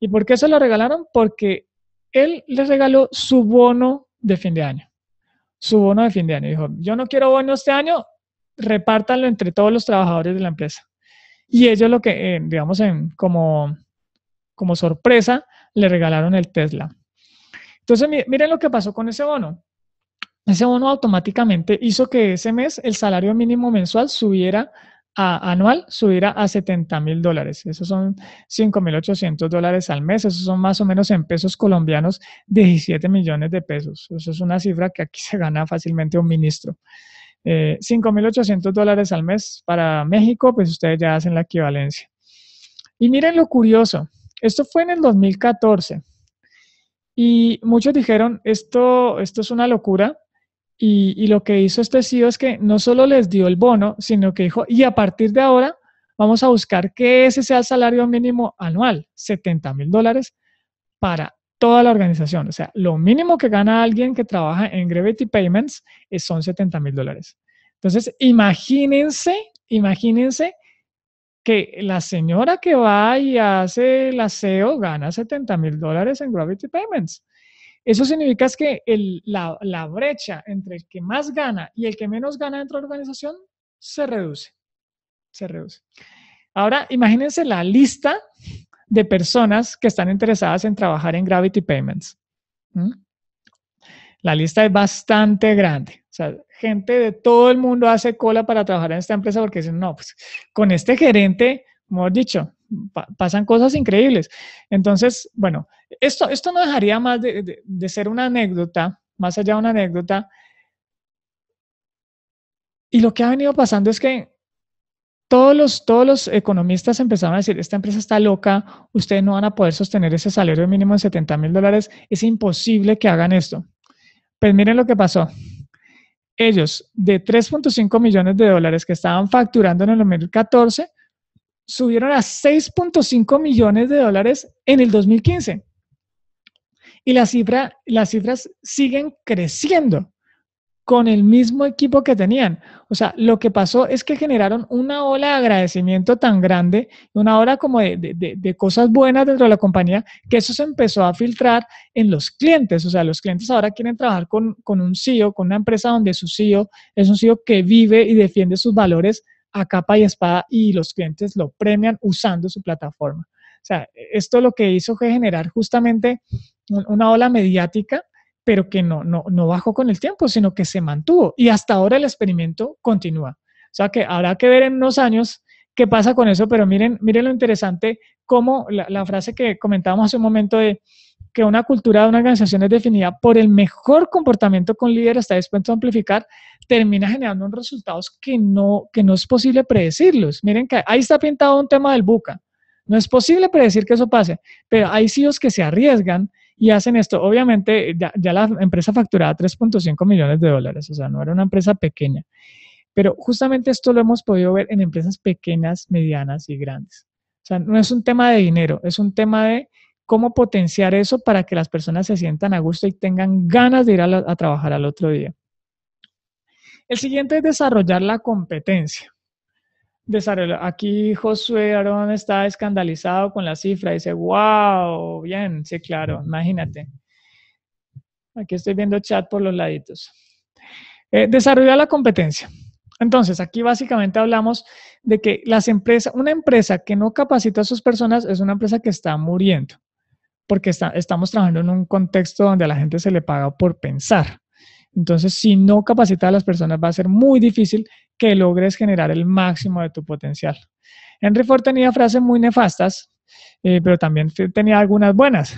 ¿Y por qué se lo regalaron? Porque él les regaló su bono de fin de año. Su bono de fin de año. Dijo, yo no quiero bono este año, repártanlo entre todos los trabajadores de la empresa. Y ellos lo que, digamos, como sorpresa, le regalaron el Tesla. Entonces, miren lo que pasó con ese bono. Ese bono automáticamente hizo que ese mes el salario mínimo mensual anual subiera a $70,000. Esos son $5,800 al mes. Esos son más o menos en pesos colombianos 17 millones de pesos. Eso es una cifra que aquí se gana fácilmente un ministro. $5,800 al mes para México, pues ustedes ya hacen la equivalencia. Y miren lo curioso. Esto fue en el 2014. Y muchos dijeron, esto es una locura. Y lo que hizo este CEO es que no solo les dio el bono, sino que dijo, y a partir de ahora vamos a buscar que ese sea el salario mínimo anual, $70,000 para toda la organización. O sea, lo mínimo que gana alguien que trabaja en Gravity Payments son $70,000. Entonces, imagínense que la señora que va y hace el aseo gana $70,000 en Gravity Payments. Eso significa que la brecha entre el que más gana y el que menos gana dentro de la organización se reduce. Ahora, imagínense la lista de personas que están interesadas en trabajar en Gravity Payments. La lista es bastante grande. O sea, gente de todo el mundo hace cola para trabajar en esta empresa porque dicen, no, pues con este gerente, como he dicho, pasan cosas increíbles. Entonces, bueno, esto no dejaría más de ser una anécdota, más allá de una anécdota. Y lo que ha venido pasando es que todos los economistas empezaron a decir, esta empresa está loca, ustedes no van a poder sostener ese salario mínimo de $70,000, es imposible que hagan esto. Pues miren lo que pasó. Ellos, de $3.5 millones que estaban facturando en el 2014, subieron a $6.5 millones en el 2015. Y las cifras siguen creciendo. con el mismo equipo que tenían. O sea, lo que pasó es que generaron una ola de agradecimiento tan grande, una ola como de cosas buenas dentro de la compañía, que eso se empezó a filtrar en los clientes. O sea, los clientes ahora quieren trabajar con un CEO, con una empresa donde su CEO es un CEO que vive y defiende sus valores a capa y espada, y los clientes lo premian usando su plataforma. O sea, esto lo que hizo fue generar justamente una ola mediática, pero que no bajó con el tiempo, sino que se mantuvo. Y hasta ahora el experimento continúa. O sea que habrá que ver en unos años qué pasa con eso, pero miren lo interesante, como la frase que comentábamos hace un momento de que una cultura de una organización es definida por el mejor comportamiento que un líder está dispuesto a amplificar, termina generando unos resultados que no es posible predecirlos. Miren que ahí está pintado un tema del buca. No es posible predecir que eso pase, pero hay CEOs que se arriesgan y hacen esto. Obviamente, ya la empresa facturaba 3.5 millones de dólares, o sea, no era una empresa pequeña. Pero justamente esto lo hemos podido ver en empresas pequeñas, medianas y grandes. O sea, no es un tema de dinero, es un tema de cómo potenciar eso para que las personas se sientan a gusto y tengan ganas de ir a trabajar al otro día. El siguiente es desarrollar la competencia. Aquí Josué Aarón está escandalizado con la cifra. Dice, wow, bien, sí, claro, imagínate. Aquí estoy viendo chat por los laditos. Desarrollar la competencia. Entonces, aquí básicamente hablamos de que una empresa que no capacita a sus personas es una empresa que está muriendo, porque estamos trabajando en un contexto donde a la gente se le paga por pensar. Entonces, si no capacitas a las personas, va a ser muy difícil que logres generar el máximo de tu potencial. Henry Ford tenía frases muy nefastas, pero también tenía algunas buenas.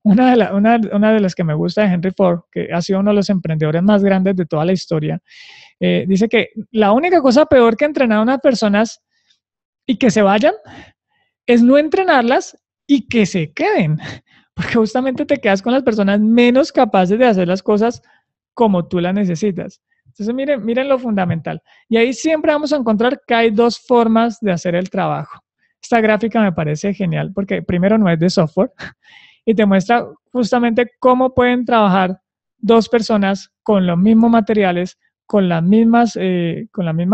Una de las que me gusta de Henry Ford, que ha sido uno de los emprendedores más grandes de toda la historia, dice que la única cosa peor que entrenar a unas personas y que se vayan es no entrenarlas y que se queden, porque justamente te quedas con las personas menos capaces de hacer las cosas como tú las necesitas. Entonces, miren lo fundamental. Y ahí siempre vamos a encontrar que hay dos formas de hacer el trabajo. Esta gráfica me parece genial porque primero no es de software y te muestra justamente cómo pueden trabajar dos personas con los mismos materiales, con las mismas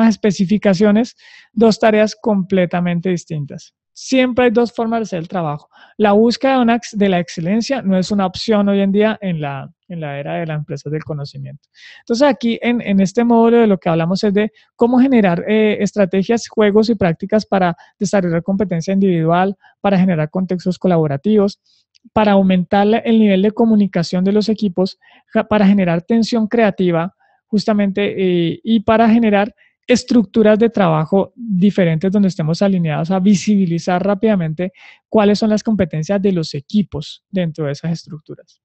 especificaciones, dos tareas completamente distintas. Siempre hay dos formas de hacer el trabajo. La búsqueda de la excelencia no es una opción hoy en día en la era de las empresas del conocimiento. Entonces aquí en este módulo de lo que hablamos es de cómo generar estrategias, juegos y prácticas para desarrollar competencia individual, para generar contextos colaborativos, para aumentar el nivel de comunicación de los equipos, para generar tensión creativa justamente y para generar estructuras de trabajo diferentes donde estemos alineados a visibilizar rápidamente cuáles son las competencias de los equipos dentro de esas estructuras.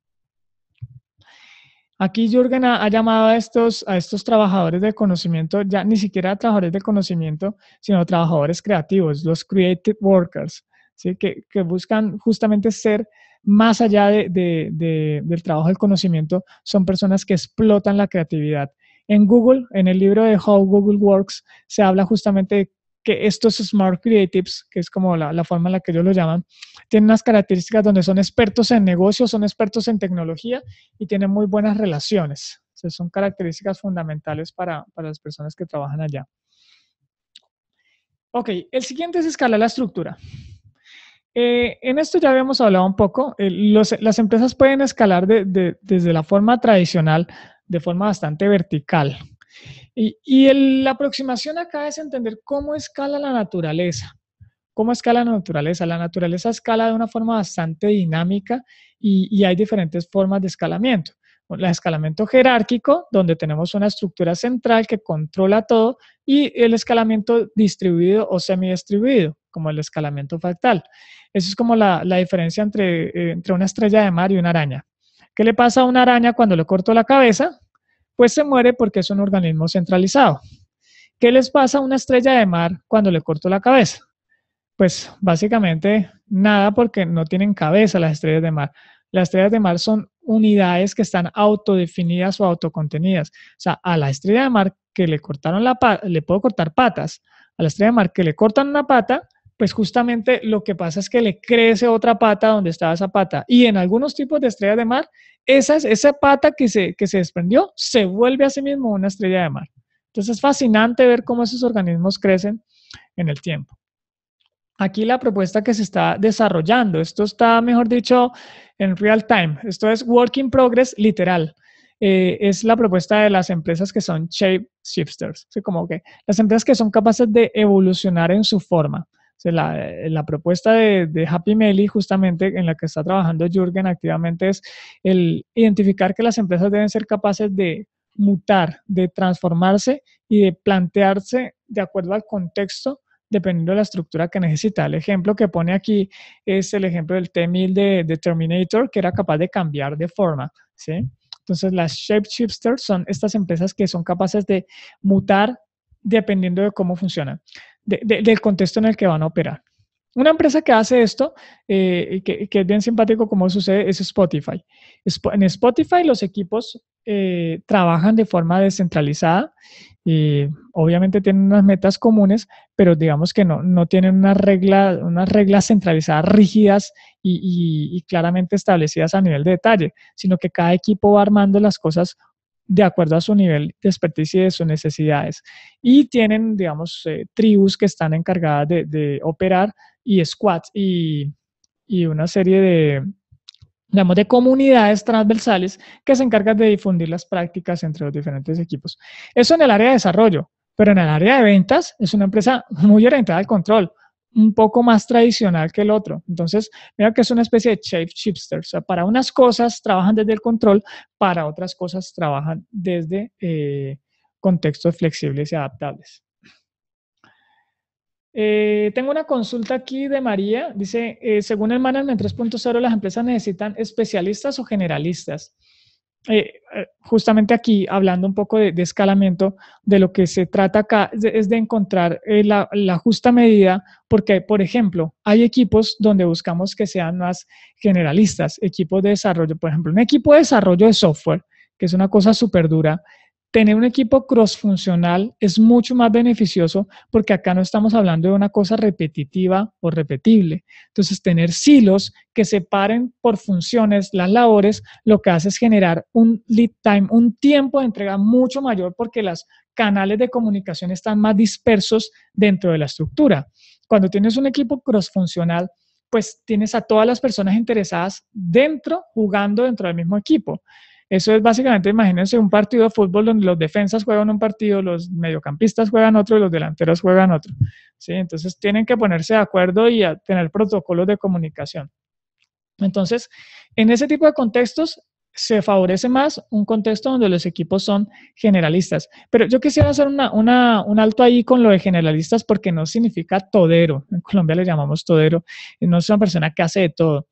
Aquí Jürgen ha llamado a estos trabajadores de conocimiento, ya ni siquiera trabajadores de conocimiento, sino trabajadores creativos, los creative workers, ¿sí? que buscan justamente ser más allá del trabajo del conocimiento, son personas que explotan la creatividad. En Google, en el libro de How Google Works, se habla justamente de que estos Smart Creatives, que es como la forma en la que ellos lo llaman, tienen unas características donde son expertos en negocios, son expertos en tecnología y tienen muy buenas relaciones. O sea, son características fundamentales para las personas que trabajan allá. Ok, el siguiente es escalar la estructura. En esto ya habíamos hablado un poco. Las empresas pueden escalar desde la forma tradicional, de forma bastante vertical. La aproximación acá es entender cómo escala la naturaleza. ¿Cómo escala la naturaleza? La naturaleza escala de una forma bastante dinámica y hay diferentes formas de escalamiento. El escalamiento jerárquico, donde tenemos una estructura central que controla todo, y el escalamiento distribuido o semidistribuido, como el escalamiento fractal. Eso es como la diferencia entre una estrella de mar y una araña. ¿Qué le pasa a una araña cuando le corto la cabeza? Pues se muere porque es un organismo centralizado. ¿Qué les pasa a una estrella de mar cuando le corto la cabeza? Pues básicamente nada, porque no tienen cabeza las estrellas de mar. Las estrellas de mar son unidades que están autodefinidas o autocontenidas. O sea, a la estrella de mar que le cortaron le puedo cortar patas. A la estrella de mar que le cortan una pata, pues justamente lo que pasa es que le crece otra pata donde estaba esa pata. Y en algunos tipos de estrellas de mar, esa pata que se desprendió se vuelve a sí mismo una estrella de mar. Entonces es fascinante ver cómo esos organismos crecen en el tiempo. Aquí la propuesta que se está desarrollando, esto está, mejor dicho, en real time, esto es work in progress literal. Es la propuesta de las empresas que son shape shifters, ¿sí? Como que las empresas que son capaces de evolucionar en su forma. O sea, la propuesta de Happy Meli, justamente en la que está trabajando Jürgen activamente, es el identificar que las empresas deben ser capaces de mutar, de transformarse y de plantearse de acuerdo al contexto dependiendo de la estructura que necesita. El ejemplo que pone aquí es el ejemplo del T-1000 de Terminator, que era capaz de cambiar de forma, ¿sí? Entonces, las shapeshifters son estas empresas que son capaces de mutar dependiendo de cómo funcionan, del contexto en el que van a operar. Una empresa que hace esto, que es bien simpático como sucede, es Spotify. En Spotify los equipos trabajan de forma descentralizada y obviamente tienen unas metas comunes, pero digamos que no tienen unas reglas centralizadas rígidas y claramente establecidas a nivel de detalle, sino que cada equipo va armando las cosas de acuerdo a su nivel de expertise y de sus necesidades. Y tienen, digamos, tribus que están encargadas de operar y squads y una serie digamos, de comunidades transversales que se encargan de difundir las prácticas entre los diferentes equipos. Eso en el área de desarrollo, pero en el área de ventas es una empresa muy orientada al control, un poco más tradicional que el otro. Entonces, mira que es una especie de shape shifter. O sea, para unas cosas trabajan desde el control, para otras cosas trabajan desde contextos flexibles y adaptables. Tengo una consulta aquí de María. Dice, según el Management 3.0, las empresas necesitan especialistas o generalistas. Justamente aquí, hablando un poco de escalamiento, de lo que se trata acá es de encontrar la justa medida, porque, por ejemplo, hay equipos donde buscamos que sean más generalistas, equipos de desarrollo, por ejemplo, un equipo de desarrollo de software, que es una cosa súper dura. Tener un equipo cross-funcional es mucho más beneficioso porque acá no estamos hablando de una cosa repetitiva o repetible. Entonces, tener silos que separen por funciones las labores, lo que hace es generar un lead time, un tiempo de entrega mucho mayor porque los canales de comunicación están más dispersos dentro de la estructura. Cuando tienes un equipo cross-funcional, pues tienes a todas las personas interesadas jugando dentro del mismo equipo. Eso es básicamente, imagínense un partido de fútbol donde los defensas juegan un partido, los mediocampistas juegan otro y los delanteros juegan otro, ¿sí? Entonces tienen que ponerse de acuerdo y tener protocolos de comunicación. Entonces, en ese tipo de contextos se favorece más un contexto donde los equipos son generalistas. Pero yo quisiera hacer un alto ahí con lo de generalistas porque no significa todero. En Colombia le llamamos todero. No es una persona que hace de todo.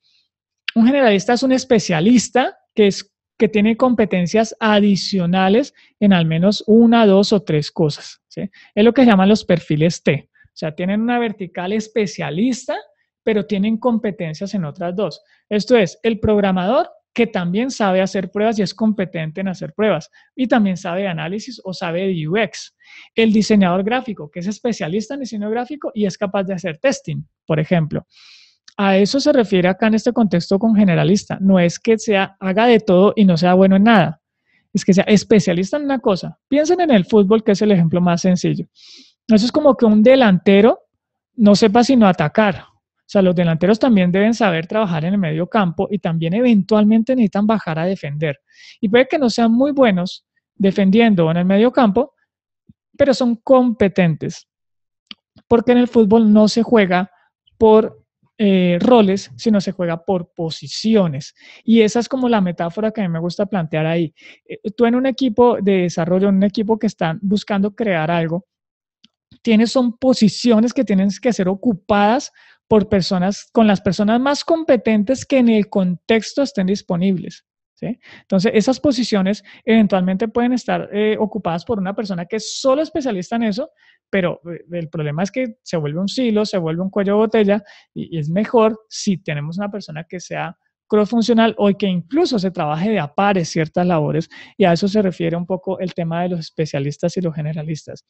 Un generalista es un especialista que tiene competencias adicionales en al menos una, dos o tres cosas, ¿sí? Es lo que llaman los perfiles T. O sea, tienen una vertical especialista, pero tienen competencias en otras dos. Esto es, el programador que también sabe hacer pruebas y es competente en hacer pruebas, y también sabe de análisis o sabe de UX. El diseñador gráfico, que es especialista en diseño gráfico y es capaz de hacer testing, por ejemplo. A eso se refiere acá en este contexto con generalista. No es que haga de todo y no sea bueno en nada. Es que sea especialista en una cosa. Piensen en el fútbol, que es el ejemplo más sencillo. Eso es como que un delantero no sepa sino atacar. O sea, los delanteros también deben saber trabajar en el medio campo y también eventualmente necesitan bajar a defender. Y puede que no sean muy buenos defendiendo en el medio campo, pero son competentes. Porque en el fútbol no se juega por roles, sino se juega por posiciones. Y esa es como la metáfora que a mí me gusta plantear ahí. Tú en un equipo de desarrollo, en un equipo que están buscando crear algo, son posiciones que tienen que ser ocupadas por personas, con las personas más competentes que en el contexto estén disponibles. ¿Sí? Entonces, esas posiciones eventualmente pueden estar ocupadas por una persona que es solo especialista en eso, pero el problema es que se vuelve un silo, se vuelve un cuello de botella y es mejor si tenemos una persona que sea cross-funcional o que incluso se trabaje de a pares ciertas labores, y a eso se refiere un poco el tema de los especialistas y los generalistas.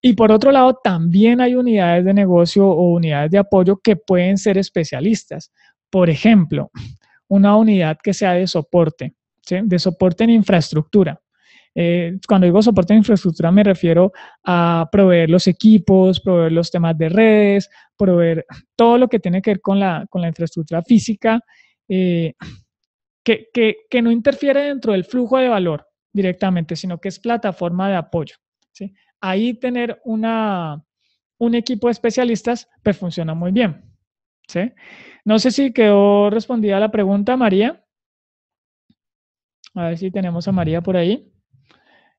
Y por otro lado, también hay unidades de negocio o unidades de apoyo que pueden ser especialistas. Por ejemplo, una unidad que sea de soporte, ¿sí? De soporte en infraestructura. Cuando digo soporte en infraestructura me refiero a proveer los equipos, proveer los temas de redes, proveer todo lo que tiene que ver con la infraestructura física, que no interfiere dentro del flujo de valor directamente, sino que es plataforma de apoyo, ¿sí? Ahí tener un equipo de especialistas pues funciona muy bien, ¿sí? No sé si quedó respondida la pregunta, María. A ver si tenemos a María por ahí.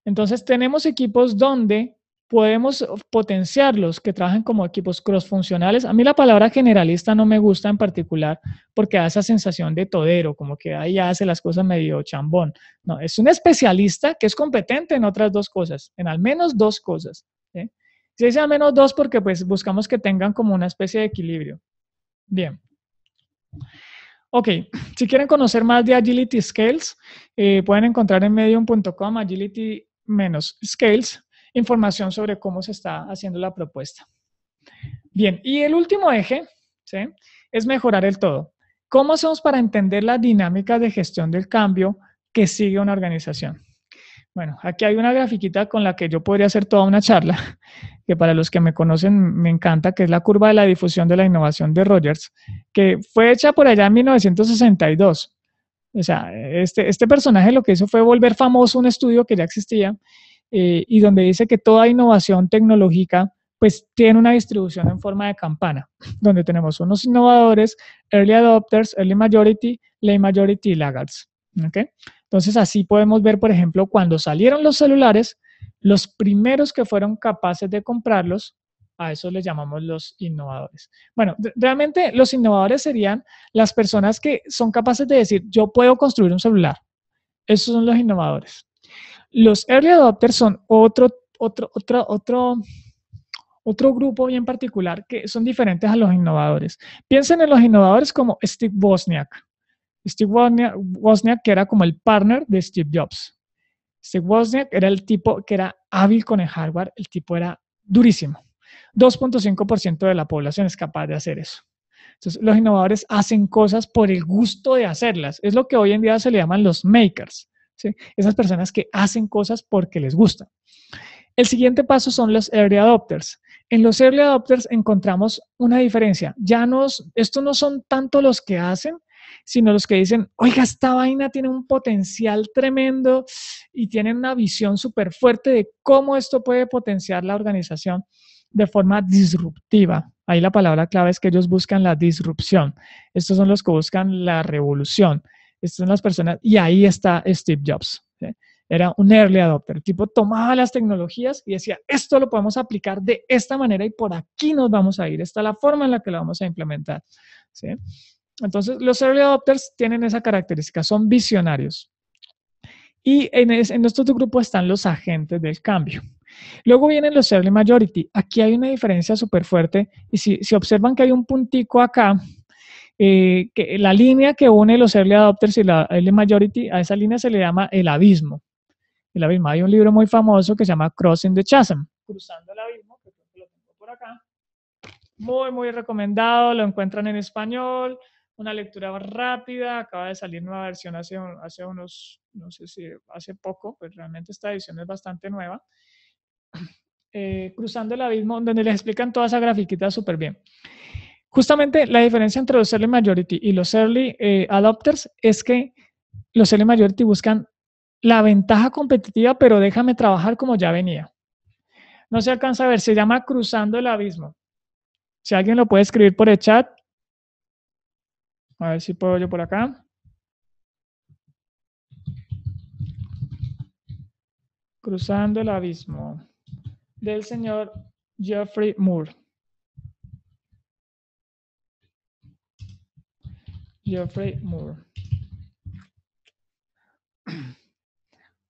Entonces, tenemos equipos donde podemos potenciarlos, que trabajen como equipos cross-funcionales. A mí la palabra generalista no me gusta en particular porque da esa sensación de todero, como que ahí hace las cosas medio chambón. No, es un especialista que es competente en otras dos cosas, en al menos dos cosas, ¿sí? Se dice al menos dos porque pues buscamos que tengan como una especie de equilibrio. Bien. Ok, si quieren conocer más de Agility Scales, pueden encontrar en medium.com agility-scales información sobre cómo se está haciendo la propuesta. Bien, y el último eje, ¿sí?, es mejorar el todo. ¿Cómo hacemos para entender la dinámica de gestión del cambio que sigue una organización? Bueno, aquí hay una grafiquita con la que yo podría hacer toda una charla, que para los que me conocen me encanta, que es la curva de la difusión de la innovación de Rogers, que fue hecha por allá en 1962. O sea, este personaje lo que hizo fue volver famoso un estudio que ya existía y donde dice que toda innovación tecnológica pues tiene una distribución en forma de campana, donde tenemos unos innovadores, early adopters, early majority, late majority y laggards. ¿Okay? Entonces así podemos ver, por ejemplo, cuando salieron los celulares, los primeros que fueron capaces de comprarlos, a eso les llamamos los innovadores. Bueno, realmente los innovadores serían las personas que son capaces de decir, yo puedo construir un celular. Esos son los innovadores. Los early adopters son otro grupo bien particular que son diferentes a los innovadores. Piensen en los innovadores como Steve Wozniak. Steve Wozniak, que era como el partner de Steve Jobs. Steve Wozniak era el tipo que era hábil con el hardware, el tipo era durísimo. 2.5% de la población es capaz de hacer eso. Entonces, los innovadores hacen cosas por el gusto de hacerlas. Es lo que hoy en día se le llaman los makers, ¿sí? Esas personas que hacen cosas porque les gusta. El siguiente paso son los early adopters. En los early adopters encontramos una diferencia. Estos no son tanto los que hacen, sino los que dicen, oiga, esta vaina tiene un potencial tremendo y tienen una visión súper fuerte de cómo esto puede potenciar la organización de forma disruptiva. Ahí la palabra clave es que ellos buscan la disrupción. Estos son los que buscan la revolución. Estas son las personas, y ahí está Steve Jobs, ¿sí? Era un early adopter. El tipo tomaba las tecnologías y decía, esto lo podemos aplicar de esta manera y por aquí nos vamos a ir. Esta es la forma en la que lo vamos a implementar, ¿sí? Entonces, los early adopters tienen esa característica, son visionarios. Y en estos dos grupos están los agentes del cambio. Luego vienen los early majority. Aquí hay una diferencia súper fuerte y si observan que hay un puntico acá, que la línea que une los early adopters y la early majority, a esa línea se le llama el abismo. El abismo. Hay un libro muy famoso que se llama Crossing the Chasm, Cruzando el Abismo, que creo que lo tengo por acá. Muy, muy recomendado, lo encuentran en español, una lectura rápida, acaba de salir nueva versión hace unos, no sé si hace poco, pues realmente esta edición es bastante nueva. Cruzando el Abismo, donde les explican toda esa grafiquita súper bien. Justamente la diferencia entre los early majority y los early adopters es que los early majority buscan la ventaja competitiva, pero déjame trabajar como ya venía. No se alcanza a ver, se llama Cruzando el Abismo. Si alguien lo puede escribir por el chat. A ver si puedo yo por acá. Cruzando el Abismo, del señor Geoffrey Moore. Geoffrey Moore.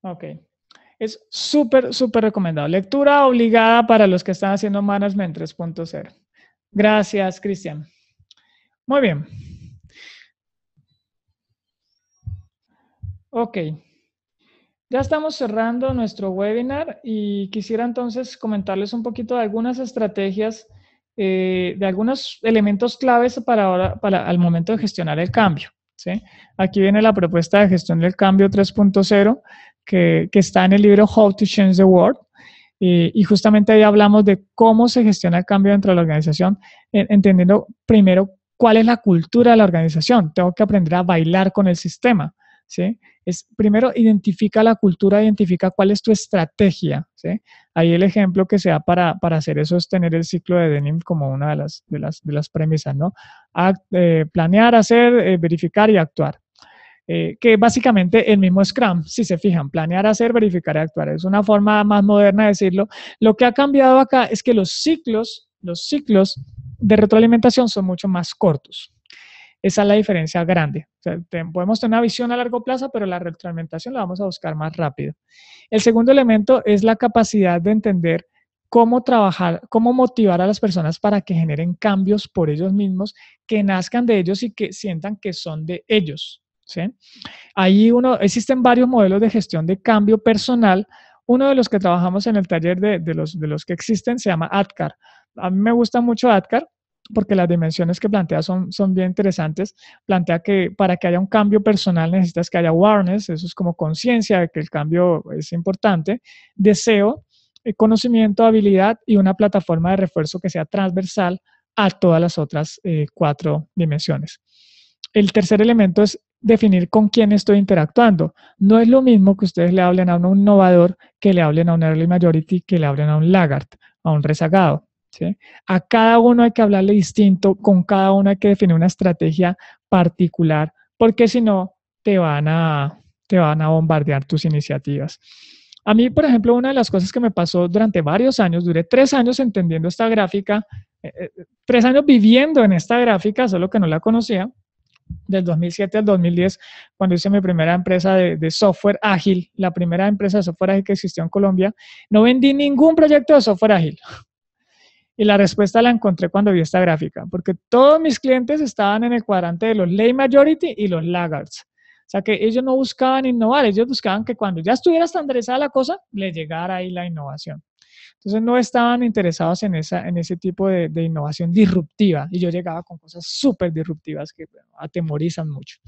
Ok. Es súper, súper recomendado. Lectura obligada para los que están haciendo Management 3.0. Gracias, Cristian. Muy bien. Ok. Ya estamos cerrando nuestro webinar y quisiera entonces comentarles un poquito de algunas estrategias, de algunos elementos claves para ahora, para al momento de gestionar el cambio, ¿sí? Aquí viene la propuesta de gestión del cambio 3.0 que está en el libro How to Change the World. Y justamente ahí hablamos de cómo se gestiona el cambio dentro de la organización, entendiendo primero cuál es la cultura de la organización. Tengo que aprender a bailar con el sistema, ¿sí? Es, primero, identifica la cultura, identifica cuál es tu estrategia, ¿sí? Ahí el ejemplo que se da para hacer eso es tener el ciclo de Denim como una de las premisas, ¿no? Planear, hacer, verificar y actuar. Que básicamente el mismo Scrum, si se fijan, planear, hacer, verificar y actuar. Es una forma más moderna de decirlo. Lo que ha cambiado acá es que los ciclos de retroalimentación son mucho más cortos. Esa es la diferencia grande. O sea, podemos tener una visión a largo plazo, pero la retroalimentación la vamos a buscar más rápido. El segundo elemento es la capacidad de entender cómo trabajar, cómo motivar a las personas para que generen cambios por ellos mismos, que nazcan de ellos y que sientan que son de ellos, ¿sí? Ahí existen varios modelos de gestión de cambio personal. Uno de los que trabajamos en el taller de los que existen se llama ADKAR. A mí me gusta mucho ADKAR porque las dimensiones que plantea son bien interesantes. Plantea que para que haya un cambio personal necesitas que haya awareness, eso es como conciencia de que el cambio es importante, deseo, conocimiento, habilidad y una plataforma de refuerzo que sea transversal a todas las otras 4 dimensiones. El tercer elemento es definir con quién estoy interactuando. No es lo mismo que ustedes le hablen a un innovador, que le hablen a un early majority, que le hablen a un laggard, a un rezagado, ¿sí? A cada uno hay que hablarle distinto, con cada uno hay que definir una estrategia particular, porque si no, te van a bombardear tus iniciativas. A mí, por ejemplo, una de las cosas que me pasó durante varios años, duré 3 años entendiendo esta gráfica, 3 años viviendo en esta gráfica, solo que no la conocía, del 2007 al 2010, cuando hice mi primera empresa de software ágil, la primera empresa de software ágil que existió en Colombia, no vendí ningún proyecto de software ágil. Y la respuesta la encontré cuando vi esta gráfica, porque todos mis clientes estaban en el cuadrante de los late majority y los laggards. O sea que ellos no buscaban innovar, ellos buscaban que cuando ya estuviera estandarizada la cosa, le llegara ahí la innovación. Entonces no estaban interesados en ese tipo de innovación disruptiva y yo llegaba con cosas súper disruptivas que bueno, atemorizan mucho.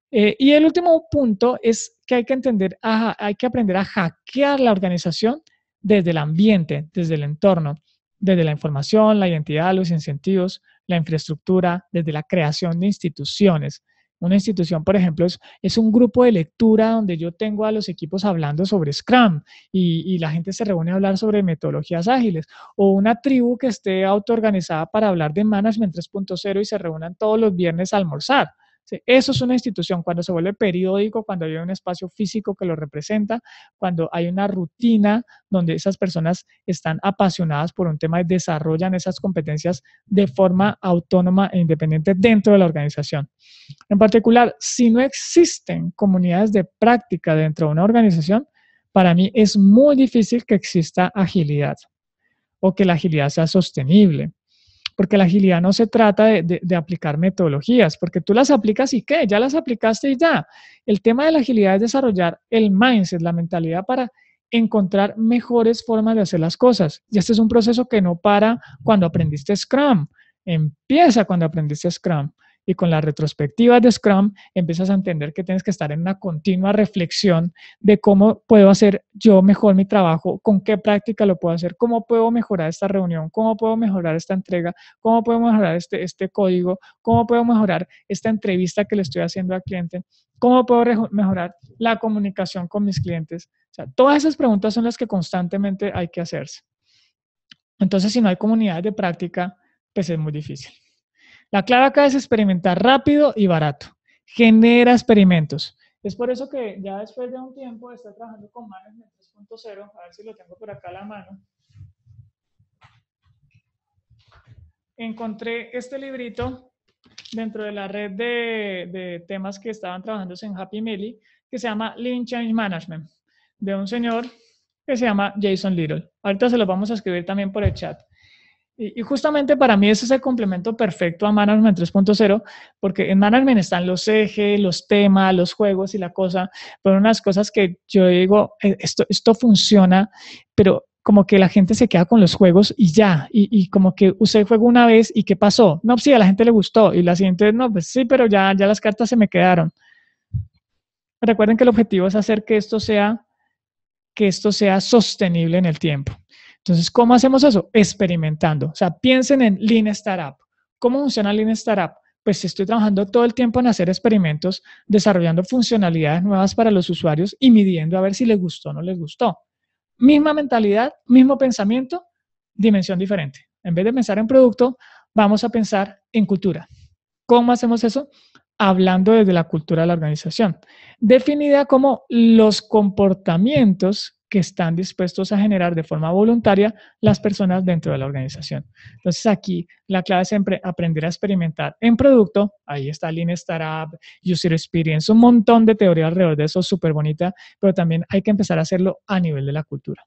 Y el último punto es que hay que entender, hay que aprender a hackear la organización desde el ambiente, desde el entorno, desde la información, la identidad, los incentivos, la infraestructura, desde la creación de instituciones. Una institución, por ejemplo, es un grupo de lectura donde yo tengo a los equipos hablando sobre Scrum y la gente se reúne a hablar sobre metodologías ágiles, o una tribu que esté autoorganizada para hablar de Management 3.0 y se reúnan todos los viernes a almorzar. Sí, eso es una institución cuando se vuelve periódico, cuando hay un espacio físico que lo representa, cuando hay una rutina donde esas personas están apasionadas por un tema y desarrollan esas competencias de forma autónoma e independiente dentro de la organización. En particular, si no existen comunidades de práctica dentro de una organización, para mí es muy difícil que exista agilidad o que la agilidad sea sostenible. Porque la agilidad no se trata de aplicar metodologías, porque tú las aplicas y ¿qué? Ya las aplicaste y ya. El tema de la agilidad es desarrollar el mindset, la mentalidad para encontrar mejores formas de hacer las cosas. Y este es un proceso que no para cuando aprendiste Scrum, empieza cuando aprendiste Scrum. Y con las retrospectivas de Scrum empiezas a entender que tienes que estar en una continua reflexión de cómo puedo hacer yo mejor mi trabajo, con qué práctica lo puedo hacer, cómo puedo mejorar esta reunión, cómo puedo mejorar esta entrega, cómo puedo mejorar este código, cómo puedo mejorar esta entrevista que le estoy haciendo al cliente, cómo puedo mejorar la comunicación con mis clientes. O sea, todas esas preguntas son las que constantemente hay que hacerse. Entonces, si no hay comunidades de práctica, pues es muy difícil. La clave acá es experimentar rápido y barato. Genera experimentos. Es por eso que ya después de un tiempo de estar trabajando con Management 3.0, a ver si lo tengo por acá a la mano, encontré este librito dentro de la red de temas que estaban trabajando en Happy Meal, que se llama Lean Change Management, de un señor que se llama Jason Little. Ahorita se los vamos a escribir también por el chat. Y justamente para mí ese es el complemento perfecto a Management 3.0, porque en Management están los ejes, los temas, los juegos y la cosa, pero unas cosas que yo digo, esto funciona, pero como que la gente se queda con los juegos y ya, y como que usted juega una vez y ¿qué pasó? No, sí, a la gente le gustó, y la siguiente, no, pues sí, pero ya las cartas se me quedaron. Recuerden que el objetivo es hacer que esto sea sostenible en el tiempo. Entonces, ¿cómo hacemos eso? Experimentando. O sea, piensen en Lean Startup. ¿Cómo funciona Lean Startup? Pues estoy trabajando todo el tiempo en hacer experimentos, desarrollando funcionalidades nuevas para los usuarios y midiendo a ver si les gustó o no les gustó. Misma mentalidad, mismo pensamiento, dimensión diferente. En vez de pensar en producto, vamos a pensar en cultura. ¿Cómo hacemos eso? Hablando desde la cultura de la organización, definida como los comportamientos que están dispuestos a generar de forma voluntaria las personas dentro de la organización. Entonces aquí la clave es siempre aprender a experimentar en producto. Ahí está Lean Startup, User Experience, un montón de teoría alrededor de eso, súper bonita, pero también hay que empezar a hacerlo a nivel de la cultura.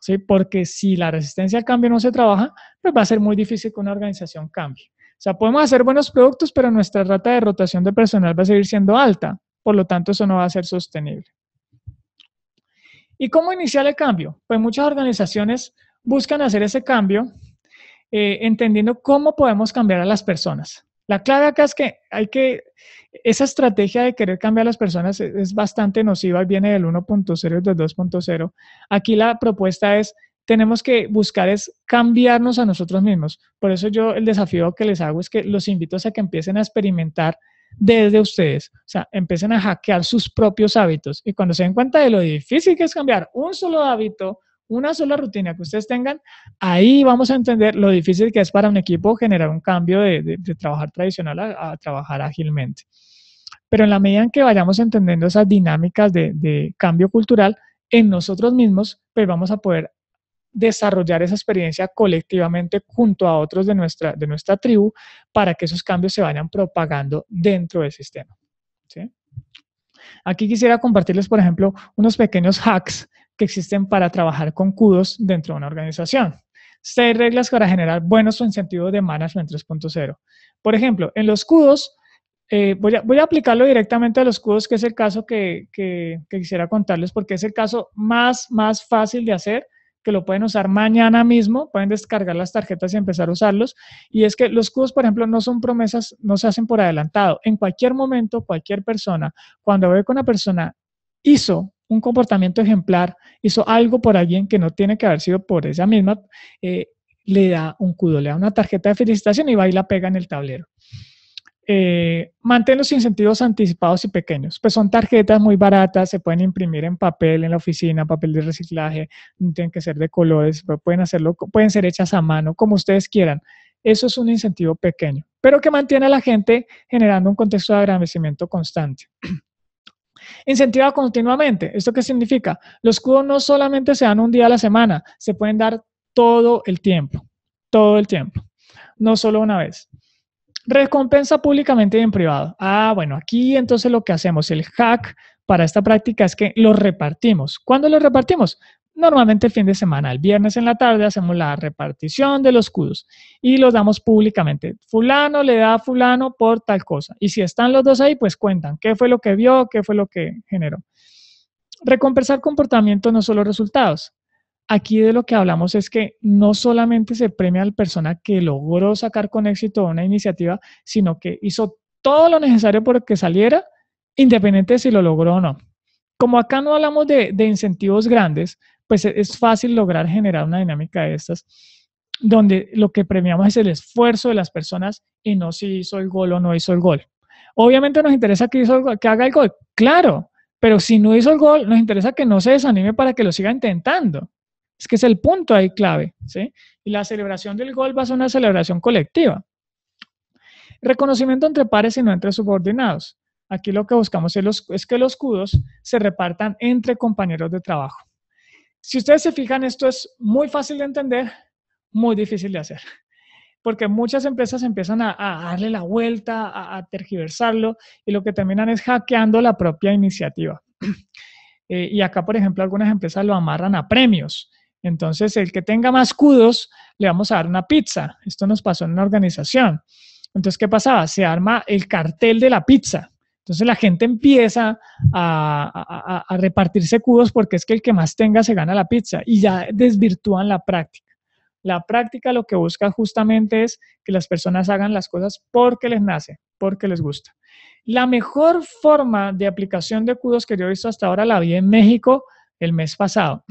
¿Sí? Porque si la resistencia al cambio no se trabaja, pues va a ser muy difícil que una organización cambie. O sea, podemos hacer buenos productos, pero nuestra rata de rotación de personal va a seguir siendo alta. Por lo tanto, eso no va a ser sostenible. ¿Y cómo iniciar el cambio? Pues muchas organizaciones buscan hacer ese cambio entendiendo cómo podemos cambiar a las personas. La clave acá es que esa estrategia de querer cambiar a las personas es bastante nociva, viene del 1.0 y del 2.0. Aquí la propuesta es, tenemos que buscar es cambiarnos a nosotros mismos. Por eso yo el desafío que les hago es que los invito a que empiecen a experimentar desde ustedes, o sea, empiecen a hackear sus propios hábitos y cuando se den cuenta de lo difícil que es cambiar un solo hábito, una sola rutina que ustedes tengan, ahí vamos a entender lo difícil que es para un equipo generar un cambio de trabajar tradicional a trabajar ágilmente. Pero en la medida en que vayamos entendiendo esas dinámicas de cambio cultural en nosotros mismos, pues vamos a poder desarrollar esa experiencia colectivamente junto a otros de nuestra tribu para que esos cambios se vayan propagando dentro del sistema. ¿Sí? Aquí quisiera compartirles, por ejemplo, unos pequeños hacks que existen para trabajar con CUDOs dentro de una organización. 6 reglas para generar buenos incentivos de Management 3.0. Por ejemplo, en los CUDOs, voy a aplicarlo directamente a los CUDOs, que es el caso que quisiera contarles, porque es el caso más fácil de hacer, que lo pueden usar mañana mismo, pueden descargar las tarjetas y empezar a usarlos. Y es que los CUDOs, por ejemplo, no son promesas, no se hacen por adelantado. En cualquier momento, cualquier persona, cuando ve que una persona hizo un comportamiento ejemplar, hizo algo por alguien que no tiene que haber sido por ella misma, le da un CUDO, le da una tarjeta de felicitación y va y la pega en el tablero. Mantén los incentivos anticipados y pequeños. Pues son tarjetas muy baratas, se pueden imprimir en papel en la oficina, papel de reciclaje, no tienen que ser de colores, pueden ser hechas a mano, como ustedes quieran. Eso es un incentivo pequeño, pero que mantiene a la gente generando un contexto de agradecimiento constante. Incentiva continuamente. ¿Esto qué significa? Los CUDOs no solamente se dan un día a la semana, se pueden dar todo el tiempo, no solo una vez. Recompensa públicamente y en privado. Bueno, aquí entonces lo que hacemos, el hack para esta práctica es que los repartimos. ¿Cuándo los repartimos? Normalmente el fin de semana, el viernes en la tarde hacemos la repartición de los CUDOs y los damos públicamente. Fulano le da a fulano por tal cosa. Y si están los dos ahí, pues cuentan qué fue lo que vio, qué fue lo que generó. Recompensar comportamiento, no solo resultados. Aquí de lo que hablamos es que no solamente se premia a la persona que logró sacar con éxito una iniciativa, sino que hizo todo lo necesario para que saliera, independiente de si lo logró o no. Como acá no hablamos de incentivos grandes, pues es fácil lograr generar una dinámica de estas, donde lo que premiamos es el esfuerzo de las personas y no si hizo el gol o no hizo el gol. Obviamente nos interesa que haga el gol, claro, pero si no hizo el gol, nos interesa que no se desanime para que lo siga intentando. Es que es el punto ahí clave, ¿sí? Y la celebración del gol va a ser una celebración colectiva. Reconocimiento entre pares y no entre subordinados. Aquí lo que buscamos es que los CUDOs se repartan entre compañeros de trabajo. Si ustedes se fijan, esto es muy fácil de entender, muy difícil de hacer. Porque muchas empresas empiezan a darle la vuelta, a tergiversarlo, y lo que terminan es hackeando la propia iniciativa. Y acá, por ejemplo, algunas empresas lo amarran a premios. Entonces, el que tenga más kudos, le vamos a dar una pizza. Esto nos pasó en una organización. Entonces, ¿qué pasaba? Se arma el cartel de la pizza. Entonces, la gente empieza a repartirse kudos porque es que el que más tenga se gana la pizza y ya desvirtúan la práctica. La práctica lo que busca justamente es que las personas hagan las cosas porque les nace, porque les gusta. La mejor forma de aplicación de kudos que yo he visto hasta ahora la vi en México el mes pasado.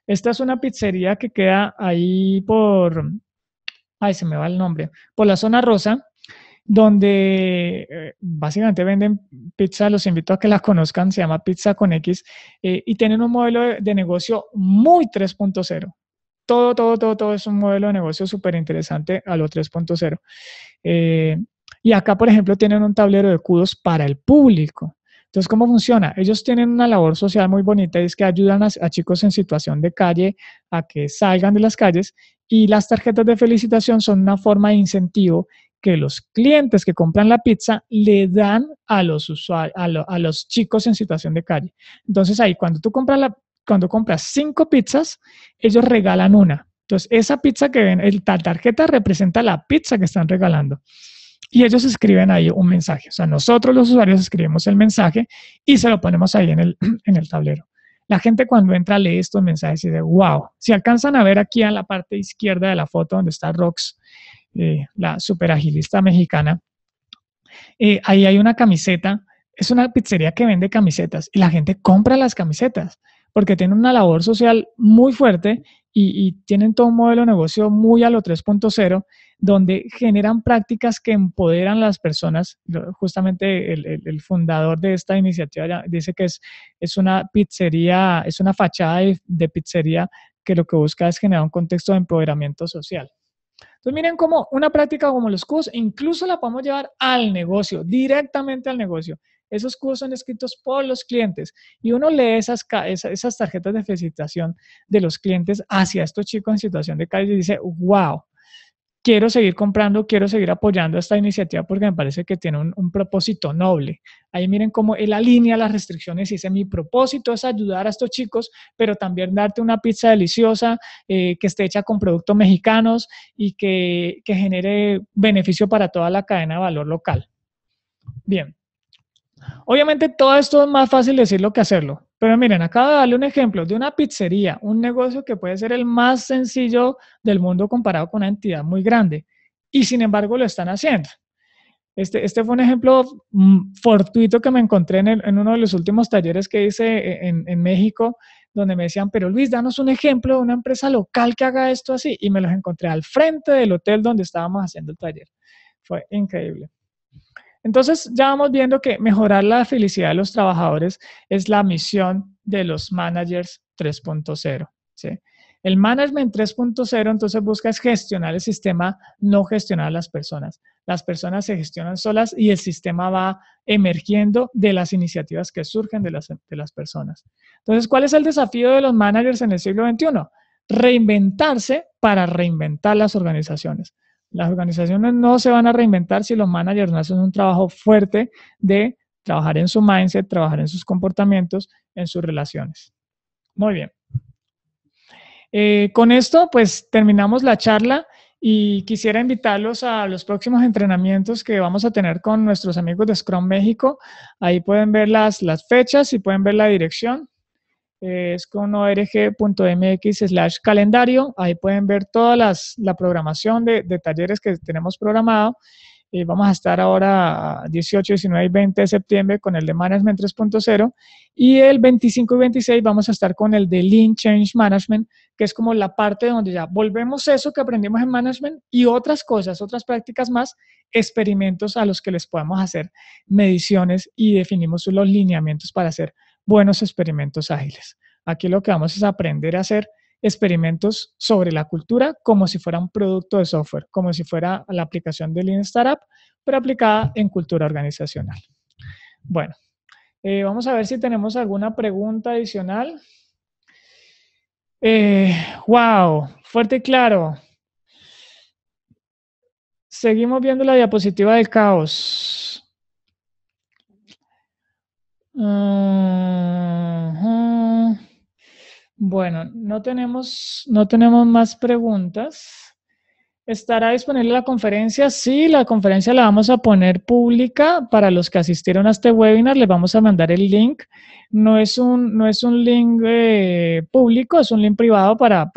Esta es una pizzería que queda ahí ay, se me va el nombre, por la zona rosa, donde básicamente venden pizza, los invito a que la conozcan, se llama Pizza con X, y tienen un modelo de negocio muy 3.0. Todo es un modelo de negocio súper interesante a lo 3.0. Y acá, por ejemplo, tienen un tablero de kudos para el público. Entonces, ¿cómo funciona? Ellos tienen una labor social muy bonita y es que ayudan a chicos en situación de calle a que salgan de las calles y las tarjetas de felicitación son una forma de incentivo que los clientes que compran la pizza le dan a los usuarios, a los chicos en situación de calle. Entonces, ahí cuando compras 5 pizzas, ellos regalan una. Entonces, esa pizza que ven, la tarjeta representa la pizza que están regalando. Y ellos escriben ahí un mensaje. O sea, nosotros los usuarios escribimos el mensaje y se lo ponemos ahí en el tablero. La gente cuando entra lee estos mensajes y dice, wow. Si alcanzan a ver aquí en la parte izquierda de la foto donde está Rox, la superagilista mexicana, ahí hay una camiseta. Es una pizzería que vende camisetas y la gente compra las camisetas porque tienen una labor social muy fuerte y tienen todo un modelo de negocio muy a lo 3.0 donde generan prácticas que empoderan a las personas. Justamente el fundador de esta iniciativa dice que es una pizzería, es una fachada de pizzería que lo que busca es generar un contexto de empoderamiento social. Entonces miren cómo una práctica como los cubos incluso la podemos llevar al negocio, directamente al negocio. Esos cubos son escritos por los clientes y uno lee esas tarjetas de felicitación de los clientes hacia estos chicos en situación de calle y dice, wow, quiero seguir comprando, quiero seguir apoyando esta iniciativa porque me parece que tiene un propósito noble. Ahí miren cómo él alinea las restricciones y dice, mi propósito es ayudar a estos chicos, pero también darte una pizza deliciosa, que esté hecha con productos mexicanos y que genere beneficio para toda la cadena de valor local. Bien. Obviamente todo esto es más fácil decirlo que hacerlo, pero miren, acabo de darle un ejemplo de una pizzería, un negocio que puede ser el más sencillo del mundo comparado con una entidad muy grande y sin embargo lo están haciendo. Este fue un ejemplo fortuito que me encontré en uno de los últimos talleres que hice en México, donde me decían, pero Luis, danos un ejemplo de una empresa local que haga esto así, y me los encontré al frente del hotel donde estábamos haciendo el taller. Fue increíble. Entonces ya vamos viendo que mejorar la felicidad de los trabajadores es la misión de los managers 3.0. ¿Sí? El management 3.0 entonces busca es gestionar el sistema, no gestionar las personas. Las personas se gestionan solas y el sistema va emergiendo de las iniciativas que surgen de las personas. Entonces, ¿cuál es el desafío de los managers en el siglo XXI? Reinventarse para reinventar las organizaciones. Las organizaciones no se van a reinventar si los managers no hacen un trabajo fuerte de trabajar en su mindset, trabajar en sus comportamientos, en sus relaciones. Muy bien. Con esto, pues terminamos la charla y quisiera invitarlos a los próximos entrenamientos que vamos a tener con nuestros amigos de Scrum México. Ahí pueden ver las fechas y pueden ver la dirección. Es con org.mx/calendario. Ahí pueden ver toda la programación de talleres que tenemos programado. Vamos a estar ahora 18, 19 y 20 de septiembre con el de Management 3.0 y el 25 y 26 vamos a estar con el de Lean Change Management, que es como la parte donde ya volvemos eso que aprendimos en Management y otras cosas, otras prácticas más, experimentos a los que les podemos hacer mediciones y definimos los lineamientos para hacer buenos experimentos ágiles. Aquí lo que vamos es aprender a hacer experimentos sobre la cultura como si fuera un producto de software, como si fuera la aplicación de Lean Startup, pero aplicada en cultura organizacional. Bueno, vamos a ver si tenemos alguna pregunta adicional. Wow, fuerte y claro. Seguimos viendo la diapositiva del caos. Bueno, no tenemos más preguntas. ¿Estará disponible la conferencia? Sí, la conferencia la vamos a poner pública para los que asistieron a este webinar. Les vamos a mandar el link. No es un link público, es un link privado para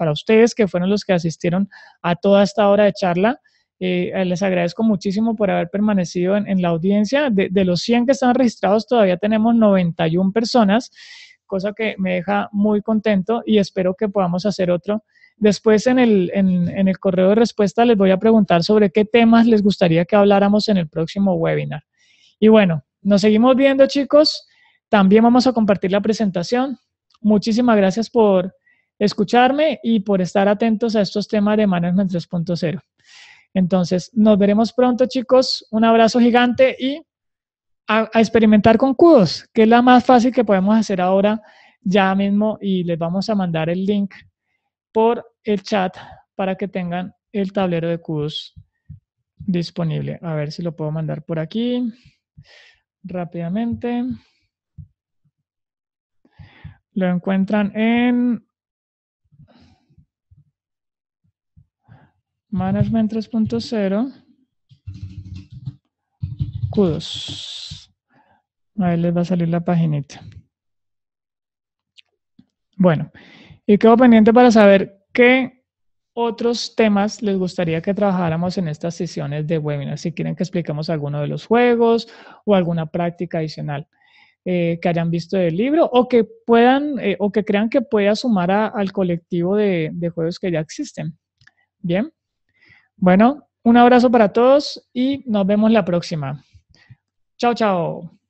ustedes que fueron los que asistieron a toda esta hora de charla. Les agradezco muchísimo por haber permanecido en la audiencia. De los 100 que están registrados, todavía tenemos 91 personas, cosa que me deja muy contento y espero que podamos hacer otro. Después en el correo de respuesta les voy a preguntar sobre qué temas les gustaría que habláramos en el próximo webinar. Y bueno, nos seguimos viendo, chicos. También vamos a compartir la presentación. Muchísimas gracias por escucharme y por estar atentos a estos temas de Management 3.0. Entonces, nos veremos pronto, chicos. Un abrazo gigante y a experimentar con CUDOS, que es la más fácil que podemos hacer ahora ya mismo, y les vamos a mandar el link por el chat para que tengan el tablero de CUDOS disponible. A ver si lo puedo mandar por aquí rápidamente. Lo encuentran en Management 3.0 CUDOS. Ahí les va a salir la paginita. Bueno, y quedo pendiente para saber qué otros temas les gustaría que trabajáramos en estas sesiones de webinar. Si quieren que expliquemos alguno de los juegos o alguna práctica adicional que hayan visto del libro o que puedan o que crean que pueda sumar al colectivo de juegos que ya existen. Bien. Bueno, un abrazo para todos y nos vemos la próxima. Chao, chao.